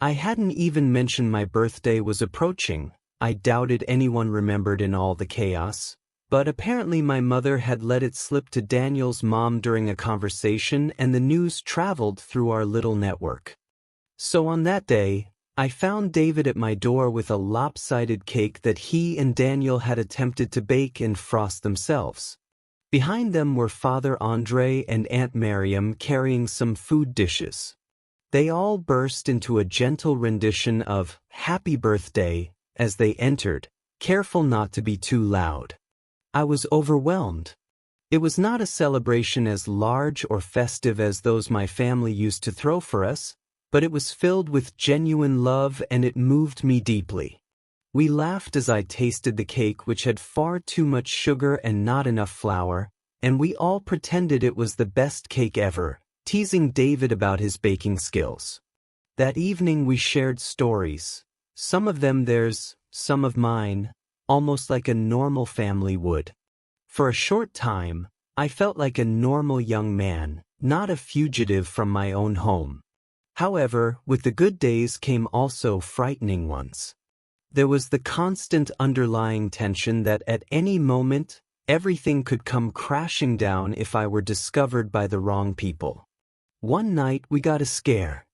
I hadn't even mentioned my birthday was approaching. I doubted anyone remembered in all the chaos. But apparently my mother had let it slip to Daniel's mom during a conversation, and the news traveled through our little network. So on that day, I found David at my door with a lopsided cake that he and Daniel had attempted to bake and frost themselves. Behind them were Father Andre and Aunt Miriam carrying some food dishes. They all burst into a gentle rendition of "Happy Birthday" as they entered, careful not to be too loud. I was overwhelmed. It was not a celebration as large or festive as those my family used to throw for us, but it was filled with genuine love, and it moved me deeply. We laughed as I tasted the cake, which had far too much sugar and not enough flour, and we all pretended it was the best cake ever, teasing David about his baking skills. That evening we shared stories, some of them theirs, some of mine, almost like a normal family would. For a short time, I felt like a normal young man, not a fugitive from my own home. However, with the good days came also frightening ones. There was the constant underlying tension that at any moment, everything could come crashing down if I were discovered by the wrong people. One night we got a scare.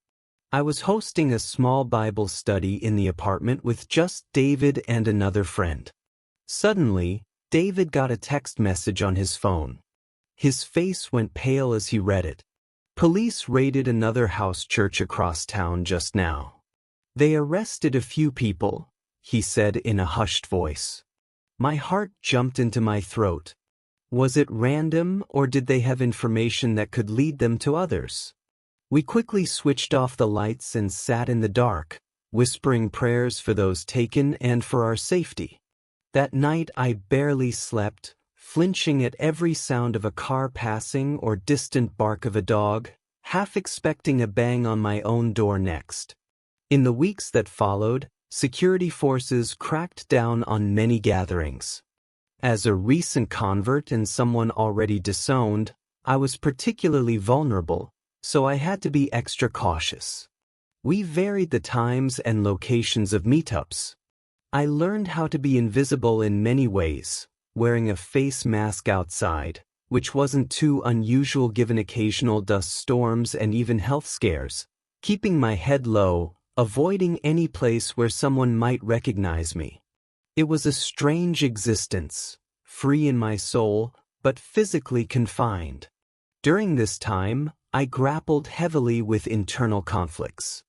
I was hosting a small Bible study in the apartment with just David and another friend. Suddenly, David got a text message on his phone. His face went pale as he read it. "Police raided another house church across town just now. They arrested a few people," he said in a hushed voice. My heart jumped into my throat. Was it random, or did they have information that could lead them to others? We quickly switched off the lights and sat in the dark, whispering prayers for those taken and for our safety. That night I barely slept, flinching at every sound of a car passing or distant bark of a dog, half expecting a bang on my own door next. In the weeks that followed, security forces cracked down on many gatherings. As a recent convert and someone already disowned, I was particularly vulnerable, so I had to be extra cautious. We varied the times and locations of meetups. I learned how to be invisible in many ways, wearing a face mask outside, which wasn't too unusual given occasional dust storms and even health scares, keeping my head low, avoiding any place where someone might recognize me. It was a strange existence, free in my soul, but physically confined. During this time, I grappled heavily with internal conflicts.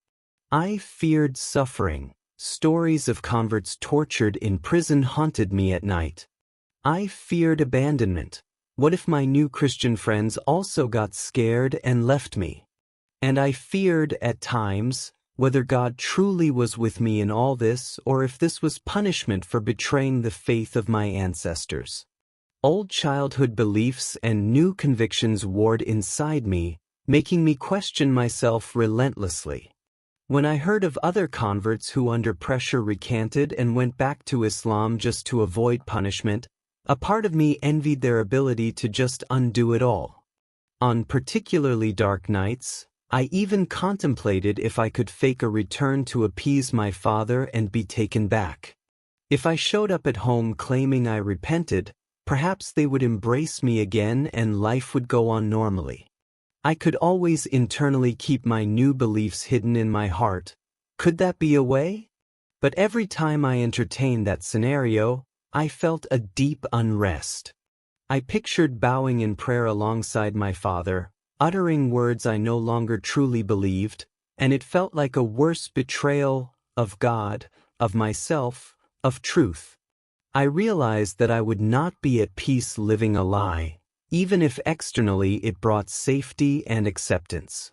I feared suffering. Stories of converts tortured in prison haunted me at night. I feared abandonment. What if my new Christian friends also got scared and left me? And I feared, at times, whether God truly was with me in all this or if this was punishment for betraying the faith of my ancestors. Old childhood beliefs and new convictions warred inside me, making me question myself relentlessly. When I heard of other converts who under pressure recanted and went back to Islam just to avoid punishment, a part of me envied their ability to just undo it all. On particularly dark nights, I even contemplated if I could fake a return to appease my father and be taken back. If I showed up at home claiming I repented, perhaps they would embrace me again and life would go on normally. I could always internally keep my new beliefs hidden in my heart. Could that be a way? But every time I entertained that scenario, I felt a deep unrest. I pictured bowing in prayer alongside my father, uttering words I no longer truly believed, and it felt like a worse betrayal of God, of myself, of truth. I realized that I would not be at peace living a lie, even if externally it brought safety and acceptance.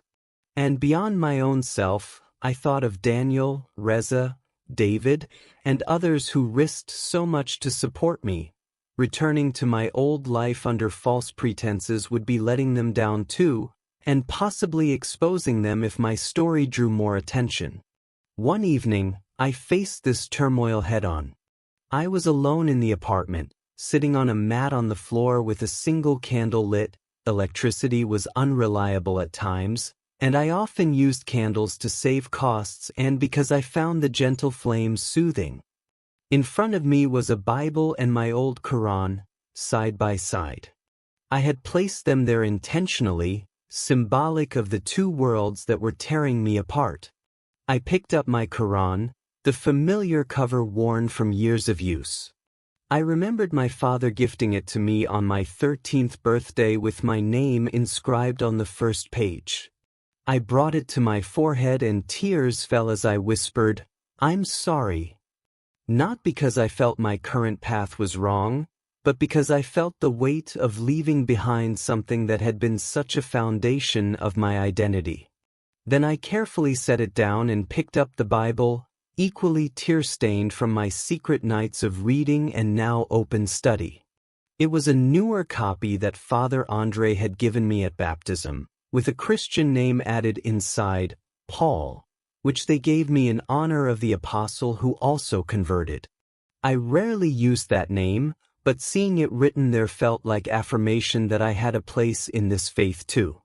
And beyond my own self, I thought of Daniel, Reza, David, and others who risked so much to support me. Returning to my old life under false pretenses would be letting them down too, and possibly exposing them if my story drew more attention. One evening, I faced this turmoil head-on. I was alone in the apartment, sitting on a mat on the floor with a single candle lit. Electricity was unreliable at times, and I often used candles to save costs and because I found the gentle flames soothing. In front of me was a Bible and my old Quran, side by side. I had placed them there intentionally, symbolic of the two worlds that were tearing me apart. I picked up my Quran, the familiar cover worn from years of use. I remembered my father gifting it to me on my 13th birthday with my name inscribed on the first page. I brought it to my forehead and tears fell as I whispered, "I'm sorry." Not because I felt my current path was wrong, but because I felt the weight of leaving behind something that had been such a foundation of my identity. Then I carefully set it down and picked up the Bible, equally tear-stained from my secret nights of reading and now open study. It was a newer copy that Father Andre had given me at baptism, with a Christian name added inside, Paul, which they gave me in honor of the apostle who also converted. I rarely used that name, but seeing it written there felt like affirmation that I had a place in this faith too.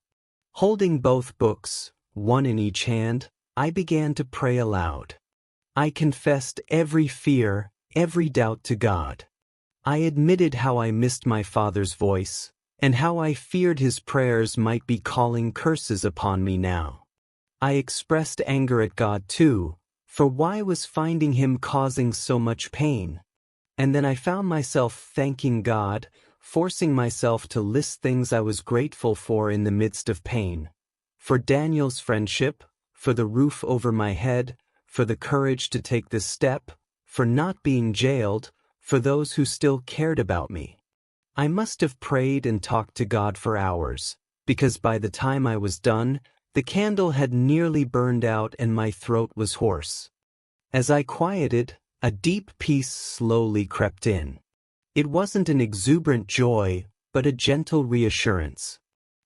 Holding both books, one in each hand, I began to pray aloud. I confessed every fear, every doubt to God. I admitted how I missed my father's voice, and how I feared his prayers might be calling curses upon me now. I expressed anger at God too, for why was finding him causing so much pain? And then I found myself thanking God, forcing myself to list things I was grateful for in the midst of pain. For Daniel's friendship, for the roof over my head, for the courage to take this step, for not being jailed, for those who still cared about me. I must have prayed and talked to God for hours, because by the time I was done, the candle had nearly burned out and my throat was hoarse. As I quieted, a deep peace slowly crept in. It wasn't an exuberant joy, but a gentle reassurance.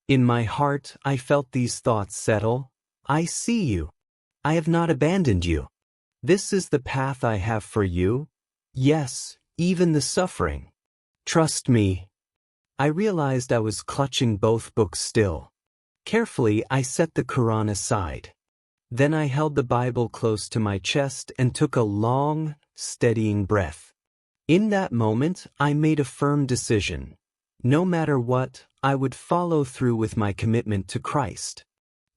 In my heart, I felt these thoughts settle. I see you. I have not abandoned you. This is the path I have for you. Yes, even the suffering. Trust me. I realized I was clutching both books still. Carefully, I set the Quran aside. Then I held the Bible close to my chest and took a long, steadying breath. In that moment, I made a firm decision. No matter what, I would follow through with my commitment to Christ.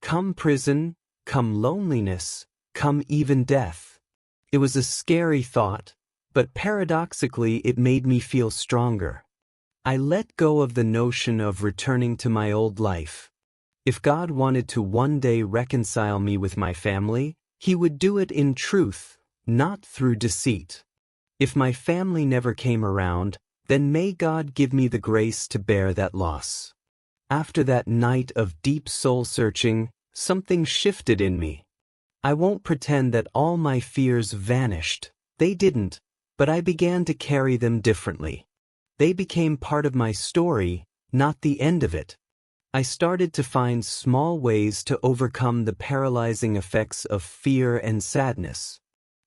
Come prison, come loneliness, come even death. It was a scary thought, but paradoxically it made me feel stronger. I let go of the notion of returning to my old life. If God wanted to one day reconcile me with my family, He would do it in truth, not through deceit. If my family never came around, then may God give me the grace to bear that loss. After that night of deep soul-searching, something shifted in me. I won't pretend that all my fears vanished. They didn't, but I began to carry them differently. They became part of my story, not the end of it. I started to find small ways to overcome the paralyzing effects of fear and sadness.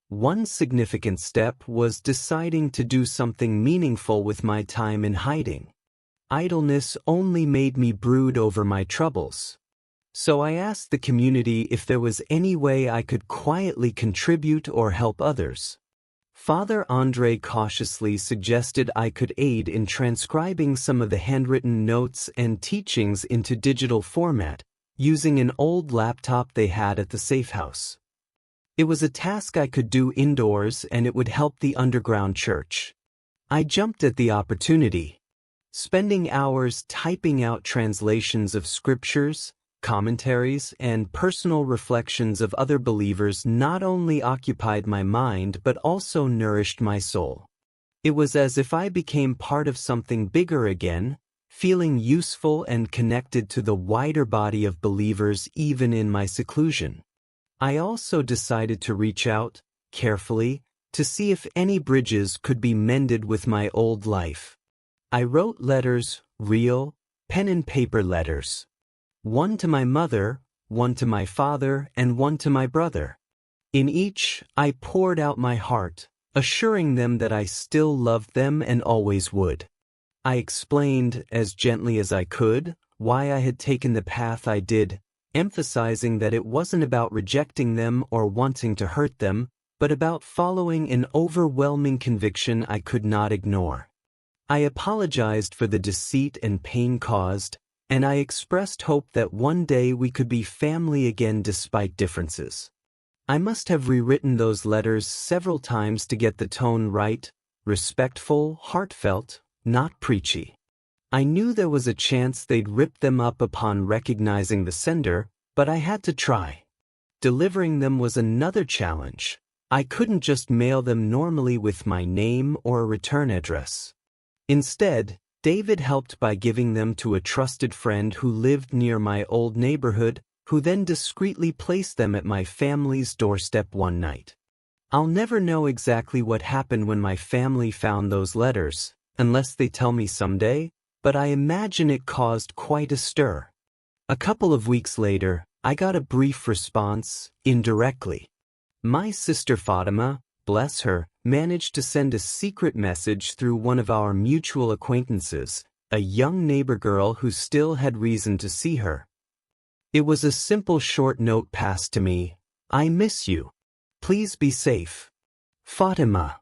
One significant step was deciding to do something meaningful with my time in hiding. Idleness only made me brood over my troubles. So I asked the community if there was any way I could quietly contribute or help others. Father Andre cautiously suggested I could aid in transcribing some of the handwritten notes and teachings into digital format, using an old laptop they had at the safe house. It was a task I could do indoors and it would help the underground church. I jumped at the opportunity. Spending hours typing out translations of scriptures, commentaries, and personal reflections of other believers not only occupied my mind but also nourished my soul. It was as if I became part of something bigger again, feeling useful and connected to the wider body of believers even in my seclusion. I also decided to reach out, carefully, to see if any bridges could be mended with my old life. I wrote letters, real, pen and paper letters. One to my mother, one to my father, and one to my brother. In each, I poured out my heart, assuring them that I still loved them and always would. I explained, as gently as I could, why I had taken the path I did, emphasizing that it wasn't about rejecting them or wanting to hurt them, but about following an overwhelming conviction I could not ignore. I apologized for the deceit and pain caused, and I expressed hope that one day we could be family again despite differences. I must have rewritten those letters several times to get the tone right, respectful, heartfelt, not preachy. I knew there was a chance they'd rip them up upon recognizing the sender, but I had to try. Delivering them was another challenge. I couldn't just mail them normally with my name or a return address. Instead, David helped by giving them to a trusted friend who lived near my old neighborhood, who then discreetly placed them at my family's doorstep one night. I'll never know exactly what happened when my family found those letters, unless they tell me someday, but I imagine it caused quite a stir. A couple of weeks later, I got a brief response, indirectly. My sister Fatima, bless her, managed to send a secret message through one of our mutual acquaintances, a young neighbor girl who still had reason to see her. It was a simple short note passed to me. I miss you. Please be safe. Fatima.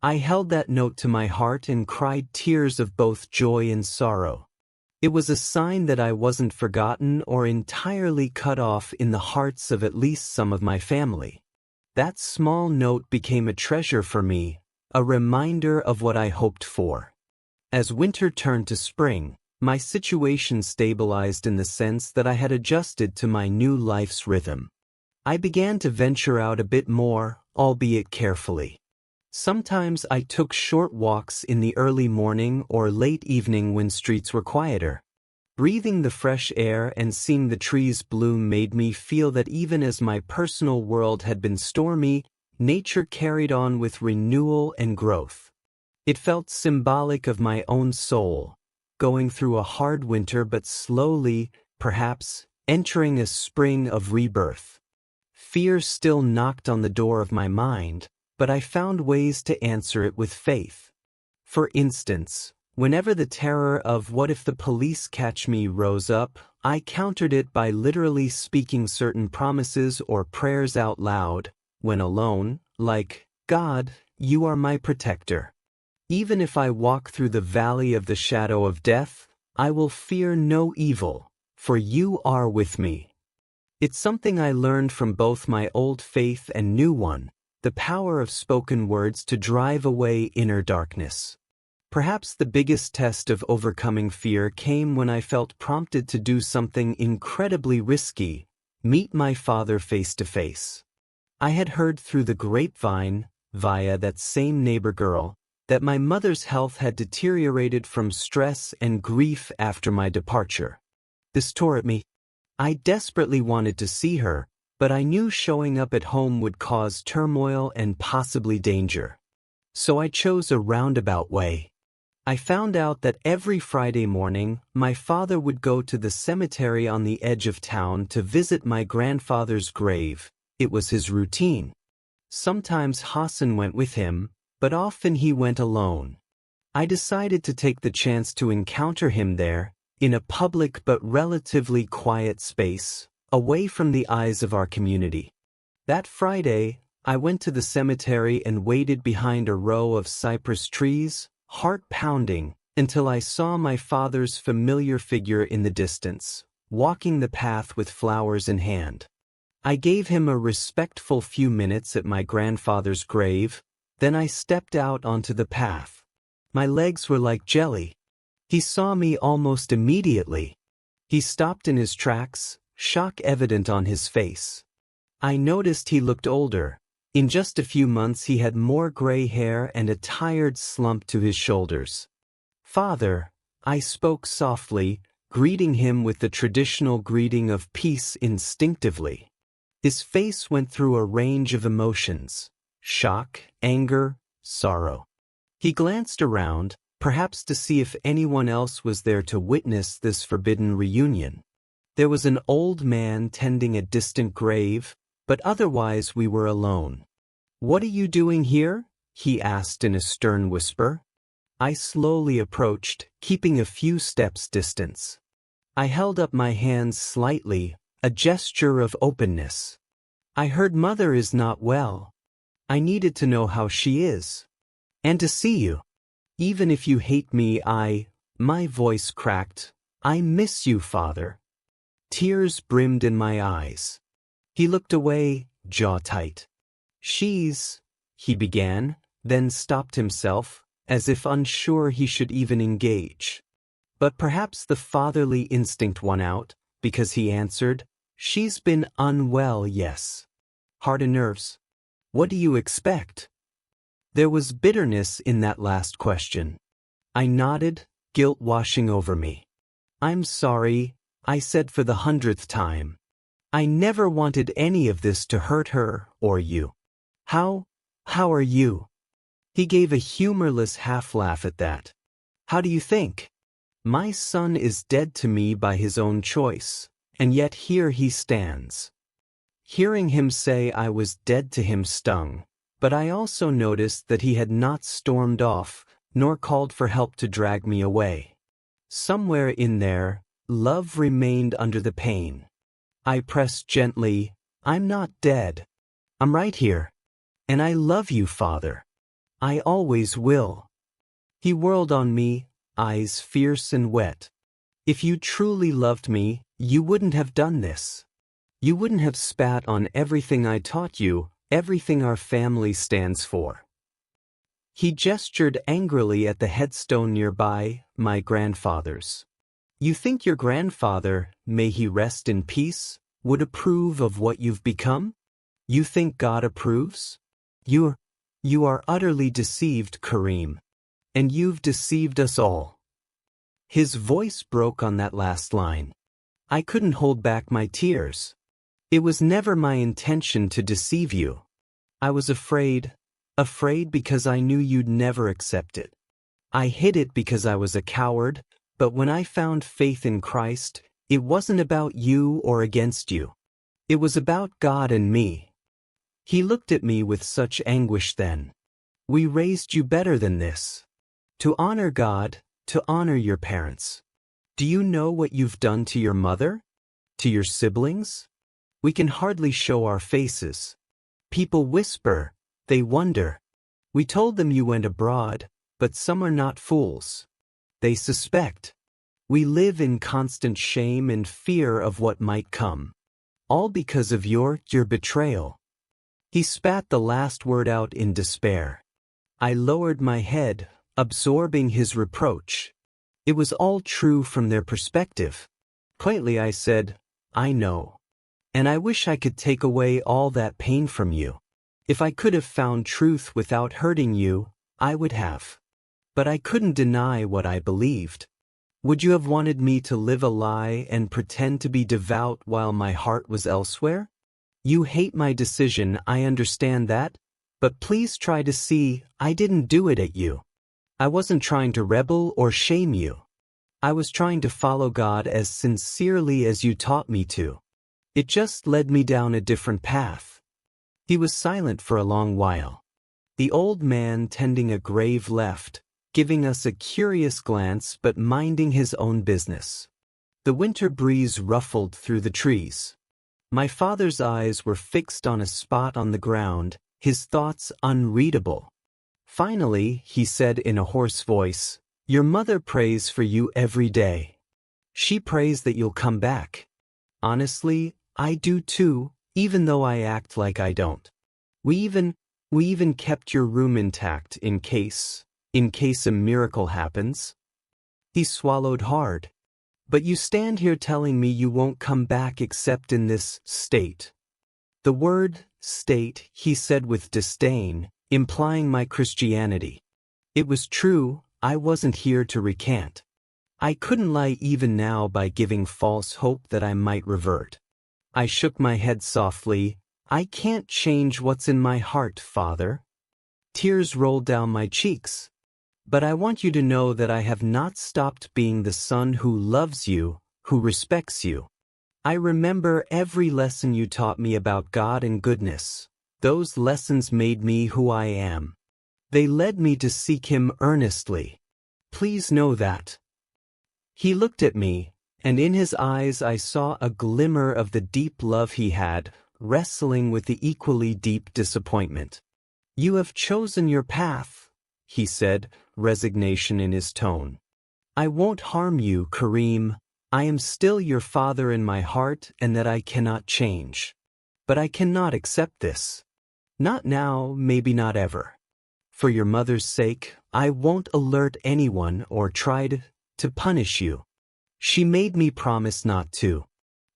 I held that note to my heart and cried tears of both joy and sorrow. It was a sign that I wasn't forgotten or entirely cut off in the hearts of at least some of my family. That small note became a treasure for me, a reminder of what I hoped for. As winter turned to spring, my situation stabilized in the sense that I had adjusted to my new life's rhythm. I began to venture out a bit more, albeit carefully. Sometimes I took short walks in the early morning or late evening when streets were quieter. Breathing the fresh air and seeing the trees bloom made me feel that even as my personal world had been stormy, nature carried on with renewal and growth. It felt symbolic of my own soul, going through a hard winter but slowly, perhaps, entering a spring of rebirth. Fear still knocked on the door of my mind, but I found ways to answer it with faith. For instance, whenever the terror of "what if the police catch me" rose up, I countered it by literally speaking certain promises or prayers out loud, when alone, like, "God, you are my protector. Even if I walk through the valley of the shadow of death, I will fear no evil, for you are with me." It's something I learned from both my old faith and new one, the power of spoken words to drive away inner darkness. Perhaps the biggest test of overcoming fear came when I felt prompted to do something incredibly risky: meet my father face to face. I had heard through the grapevine, via that same neighbor girl, that my mother's health had deteriorated from stress and grief after my departure. This tore at me. I desperately wanted to see her, but I knew showing up at home would cause turmoil and possibly danger. So I chose a roundabout way. I found out that every Friday morning, my father would go to the cemetery on the edge of town to visit my grandfather's grave. It was his routine. Sometimes Hassan went with him, but often he went alone. I decided to take the chance to encounter him there, in a public but relatively quiet space, away from the eyes of our community. That Friday, I went to the cemetery and waited behind a row of cypress trees, heart pounding, until I saw my father's familiar figure in the distance, walking the path with flowers in hand. I gave him a respectful few minutes at my grandfather's grave, then I stepped out onto the path. My legs were like jelly. He saw me almost immediately. He stopped in his tracks, shock evident on his face. I noticed he looked older. In just a few months he had more gray hair and a tired slump to his shoulders. "Father," I spoke softly, greeting him with the traditional greeting of peace instinctively. His face went through a range of emotions: shock, anger, sorrow. He glanced around, perhaps to see if anyone else was there to witness this forbidden reunion. There was an old man tending a distant grave, but otherwise we were alone. "What are you doing here?" he asked in a stern whisper. I slowly approached, keeping a few steps distance. I held up my hands slightly, a gesture of openness. "I heard Mother is not well. I needed to know how she is. And to see you. Even if you hate me, my voice cracked, I miss you, Father." Tears brimmed in my eyes. He looked away, jaw tight. He began, then stopped himself, as if unsure he should even engage. But perhaps the fatherly instinct won out, because he answered, "She's been unwell, yes. Heart and nerves. What do you expect?" There was bitterness in that last question. I nodded, guilt washing over me. "I'm sorry," I said for the 100th time. "I never wanted any of this to hurt her or you. How are you?" He gave a humorless half-laugh at that. "How do you think? My son is dead to me by his own choice, and yet here he stands." Hearing him say I was dead to him stung, but I also noticed that he had not stormed off, nor called for help to drag me away. Somewhere in there, love remained under the pain. I pressed gently, "I'm not dead. I'm right here. And I love you, Father. I always will." He whirled on me, eyes fierce and wet. "If you truly loved me, you wouldn't have done this. You wouldn't have spat on everything I taught you, everything our family stands for." He gestured angrily at the headstone nearby, my grandfather's. "You think your grandfather, may he rest in peace, would approve of what you've become? You think God approves? You're You are utterly deceived, Kareem. And you've deceived us all. His voice broke on that last line. I couldn't hold back my tears. It was never my intention to deceive you. I was afraid because I knew you'd never accept it. I hid it because I was a coward, but when I found faith in Christ, it wasn't about you or against you. It was about God and me. He looked at me with such anguish then. We raised you better than this. To honor God, to honor your parents. Do you know what you've done to your mother? To your siblings? We can hardly show our faces. People whisper, they wonder. We told them you went abroad, but some are not fools. They suspect. We live in constant shame and fear of what might come. All because of your betrayal. He spat the last word out in despair. I lowered my head, absorbing his reproach. It was all true from their perspective. Quietly I said, I know. And I wish I could take away all that pain from you. If I could have found truth without hurting you, I would have. But I couldn't deny what I believed. Would you have wanted me to live a lie and pretend to be devout while my heart was elsewhere? You hate my decision, I understand that, but please try to see, I didn't do it at you. I wasn't trying to rebel or shame you. I was trying to follow God as sincerely as you taught me to. It just led me down a different path. He was silent for a long while. The old man tending a grave left, giving us a curious glance but minding his own business. The winter breeze ruffled through the trees. My father's eyes were fixed on a spot on the ground, his thoughts unreadable. Finally, he said in a hoarse voice, Your mother prays for you every day. She prays that you'll come back. Honestly, I do too, even though I act like I don't. We even kept your room intact in case a miracle happens. He swallowed hard. But you stand here telling me you won't come back except in this state. The word state, he said with disdain, implying my Christianity. It was true, I wasn't here to recant. I couldn't lie even now by giving false hope that I might revert. I shook my head softly. I can't change what's in my heart, Father. Tears rolled down my cheeks. But I want you to know that I have not stopped being the son who loves you, who respects you. I remember every lesson you taught me about God and goodness. Those lessons made me who I am. They led me to seek Him earnestly. Please know that. He looked at me, and in his eyes I saw a glimmer of the deep love he had, wrestling with the equally deep disappointment. You have chosen your path, he said, resignation in his tone. I won't harm you, Kareem. I am still your father in my heart and that I cannot change. But I cannot accept this. Not now, maybe not ever. For your mother's sake, I won't alert anyone or try to punish you. She made me promise not to.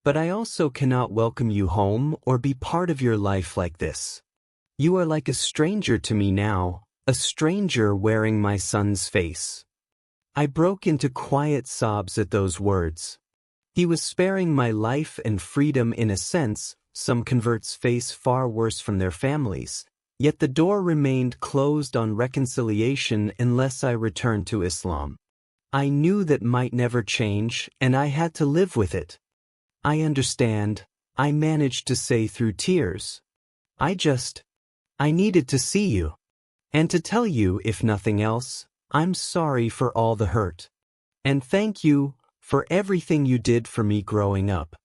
But I also cannot welcome you home or be part of your life like this. You are like a stranger to me now, a stranger wearing my son's face. I broke into quiet sobs at those words. He was sparing my life and freedom in a sense. Some converts face far worse from their families, yet the door remained closed on reconciliation unless I returned to Islam. I knew that might never change, and I had to live with it. I understand, I managed to say through tears. I needed to see you. And to tell you, if nothing else, I'm sorry for all the hurt. And thank you for everything you did for me growing up.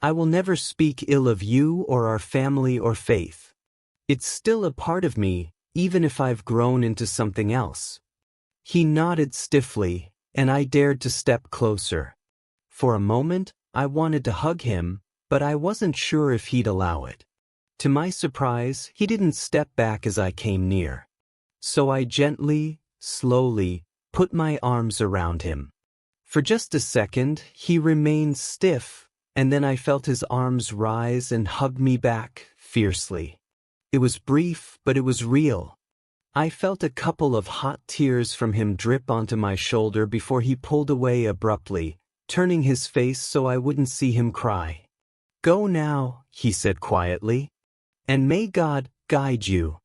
I will never speak ill of you or our family or faith. It's still a part of me, even if I've grown into something else. He nodded stiffly, and I dared to step closer. For a moment, I wanted to hug him, but I wasn't sure if he'd allow it. To my surprise, he didn't step back as I came near. So I gently, slowly, put my arms around him. For just a second, he remained stiff, and then I felt his arms rise and hug me back, fiercely. It was brief, but it was real. I felt a couple of hot tears from him drip onto my shoulder before he pulled away abruptly, turning his face so I wouldn't see him cry. "Go now," he said quietly, "and may God guide you."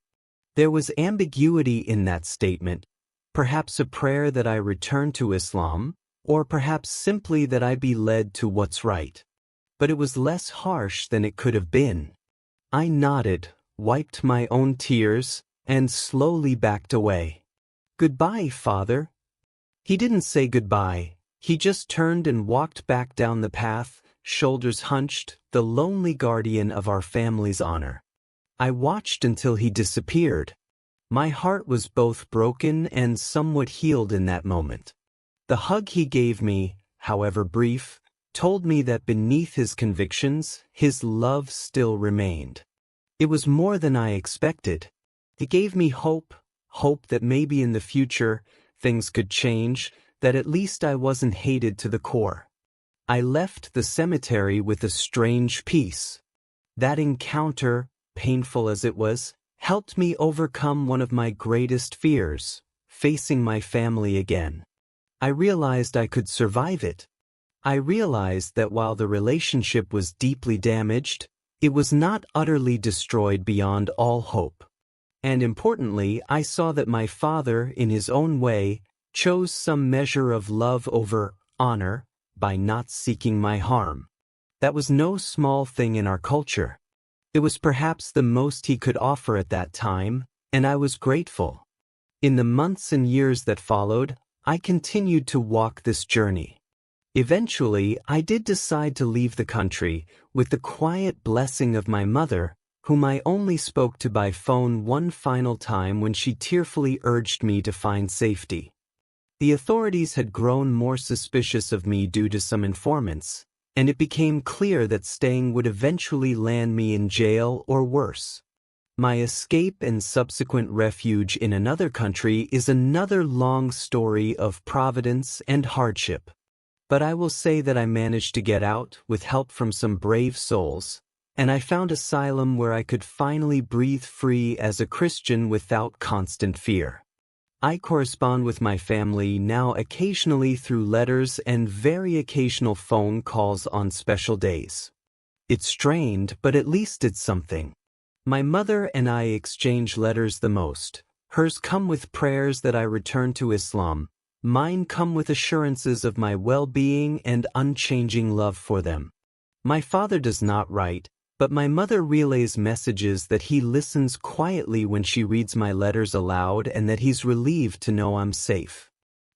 There was ambiguity in that statement, perhaps a prayer that I return to Islam, or perhaps simply that I be led to what's right. But it was less harsh than it could have been. I nodded, wiped my own tears, and slowly backed away. "Goodbye, Father." He didn't say goodbye. He just turned and walked back down the path, shoulders hunched, the lonely guardian of our family's honor. I watched until he disappeared. My heart was both broken and somewhat healed in that moment. The hug he gave me, however brief, told me that beneath his convictions, his love still remained. It was more than I expected. It gave me hope that maybe in the future, things could change, that at least I wasn't hated to the core. I left the cemetery with a strange peace. That encounter, painful as it was, helped me overcome one of my greatest fears, facing my family again. I realized I could survive it. I realized that while the relationship was deeply damaged, it was not utterly destroyed beyond all hope. And importantly, I saw that my father, in his own way, chose some measure of love over honor by not seeking my harm. That was no small thing in our culture. It was perhaps the most he could offer at that time, and I was grateful. In the months and years that followed, I continued to walk this journey. Eventually, I did decide to leave the country, with the quiet blessing of my mother, whom I only spoke to by phone one final time when she tearfully urged me to find safety. The authorities had grown more suspicious of me due to some informants, and it became clear that staying would eventually land me in jail or worse. My escape and subsequent refuge in another country is another long story of providence and hardship. But I will say that I managed to get out with help from some brave souls, and I found asylum where I could finally breathe free as a Christian without constant fear. I correspond with my family now occasionally through letters and very occasional phone calls on special days. It's strained, but at least it's something. My mother and I exchange letters the most. Hers come with prayers that I return to Islam. Mine come with assurances of my well-being and unchanging love for them. My father does not write, but my mother relays messages that he listens quietly when she reads my letters aloud and that he's relieved to know I'm safe.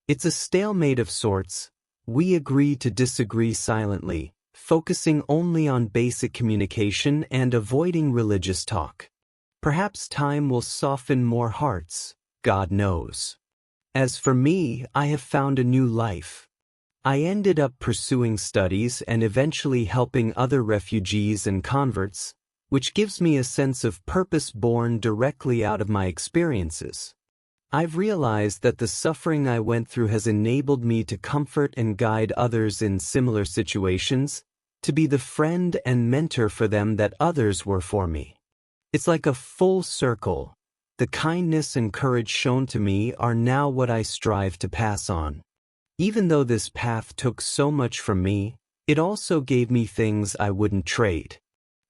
It's a stalemate of sorts. We agree to disagree silently, focusing only on basic communication and avoiding religious talk. Perhaps time will soften more hearts, God knows. As for me, I have found a new life. I ended up pursuing studies and eventually helping other refugees and converts, which gives me a sense of purpose born directly out of my experiences. I've realized that the suffering I went through has enabled me to comfort and guide others in similar situations, to be the friend and mentor for them that others were for me. It's like a full circle. The kindness and courage shown to me are now what I strive to pass on. Even though this path took so much from me, it also gave me things I wouldn't trade.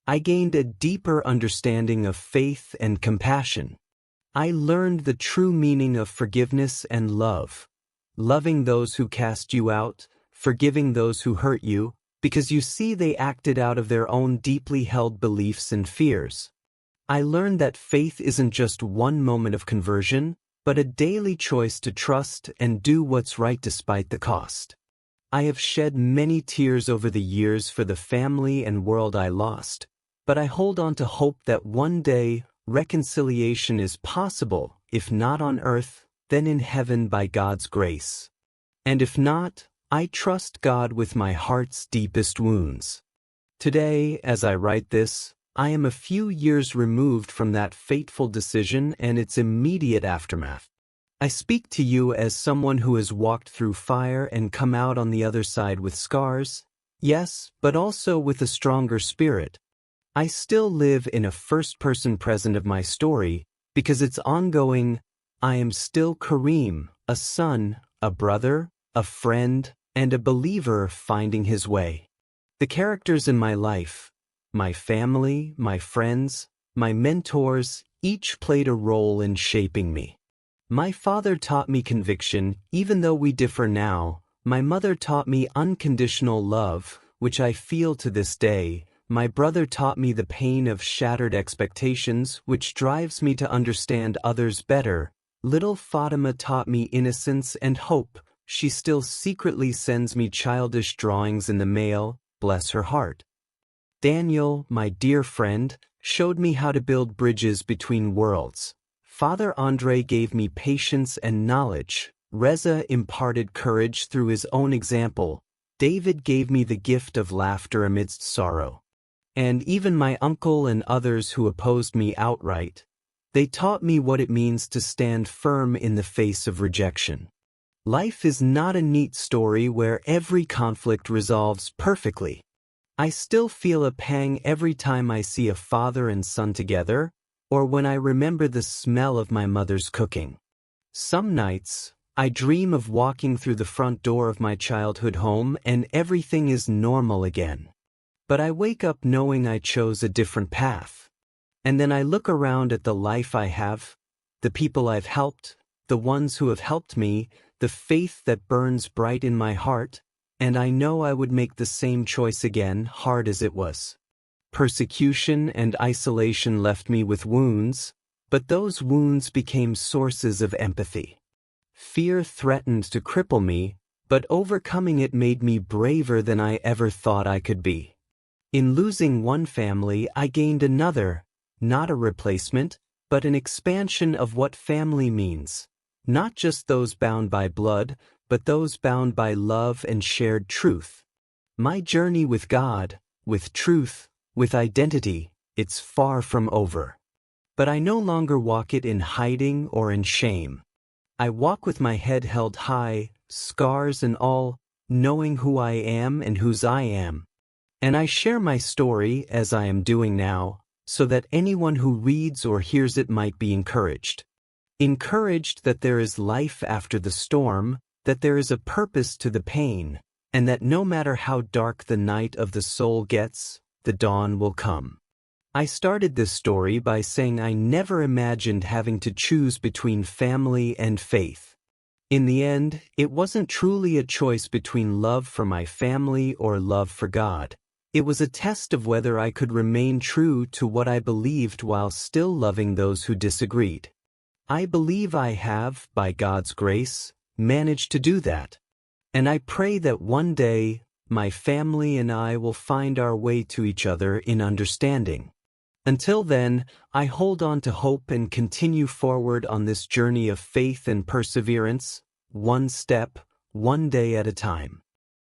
I gained a deeper understanding of faith and compassion. I learned the true meaning of forgiveness and love, loving those who cast you out, forgiving those who hurt you, because you see they acted out of their own deeply held beliefs and fears. I learned that faith isn't just one moment of conversion, but a daily choice to trust and do what's right despite the cost. I have shed many tears over the years for the family and world I lost, but I hold on to hope that one day reconciliation is possible, if not on earth, then in heaven by God's grace. And if not, I trust God with my heart's deepest wounds. Today, as I write this, I am a few years removed from that fateful decision and its immediate aftermath. I speak to you as someone who has walked through fire and come out on the other side with scars, yes, but also with a stronger spirit. I still live in a first-person present of my story because it's ongoing, I am still Kareem, a son, a brother, a friend, and a believer finding his way. The characters in my life, my family, my friends, my mentors, each played a role in shaping me. My father taught me conviction, even though we differ now. My mother taught me unconditional love, which I feel to this day. My brother taught me the pain of shattered expectations, which drives me to understand others better. Little Fatima taught me innocence and hope. She still secretly sends me childish drawings in the mail, bless her heart. Daniel, my dear friend, showed me how to build bridges between worlds. Father Andre gave me patience and knowledge. Reza imparted courage through his own example. David gave me the gift of laughter amidst sorrow. And even my uncle and others who opposed me outright, they taught me what it means to stand firm in the face of rejection. Life is not a neat story where every conflict resolves perfectly. I still feel a pang every time I see a father and son together, or when I remember the smell of my mother's cooking. Some nights, I dream of walking through the front door of my childhood home and everything is normal again. But I wake up knowing I chose a different path. And then I look around at the life I have, the people I've helped, the ones who have helped me, the faith that burns bright in my heart, and I know I would make the same choice again, hard as it was. Persecution and isolation left me with wounds, but those wounds became sources of empathy. Fear threatened to cripple me, but overcoming it made me braver than I ever thought I could be. In losing one family, I gained another, not a replacement, but an expansion of what family means. Not just those bound by blood, but those bound by love and shared truth. My journey with God, with truth, with identity, it's far from over. But I no longer walk it in hiding or in shame. I walk with my head held high, scars and all, knowing who I am and whose I am. And I share my story, as I am doing now, so that anyone who reads or hears it might be encouraged. Encouraged that there is life after the storm, that there is a purpose to the pain, and that no matter how dark the night of the soul gets, the dawn will come. I started this story by saying I never imagined having to choose between family and faith. In the end, it wasn't truly a choice between love for my family or love for God. It was a test of whether I could remain true to what I believed while still loving those who disagreed. I believe I have, by God's grace, managed to do that. And I pray that one day, my family and I will find our way to each other in understanding. Until then, I hold on to hope and continue forward on this journey of faith and perseverance, one step, one day at a time.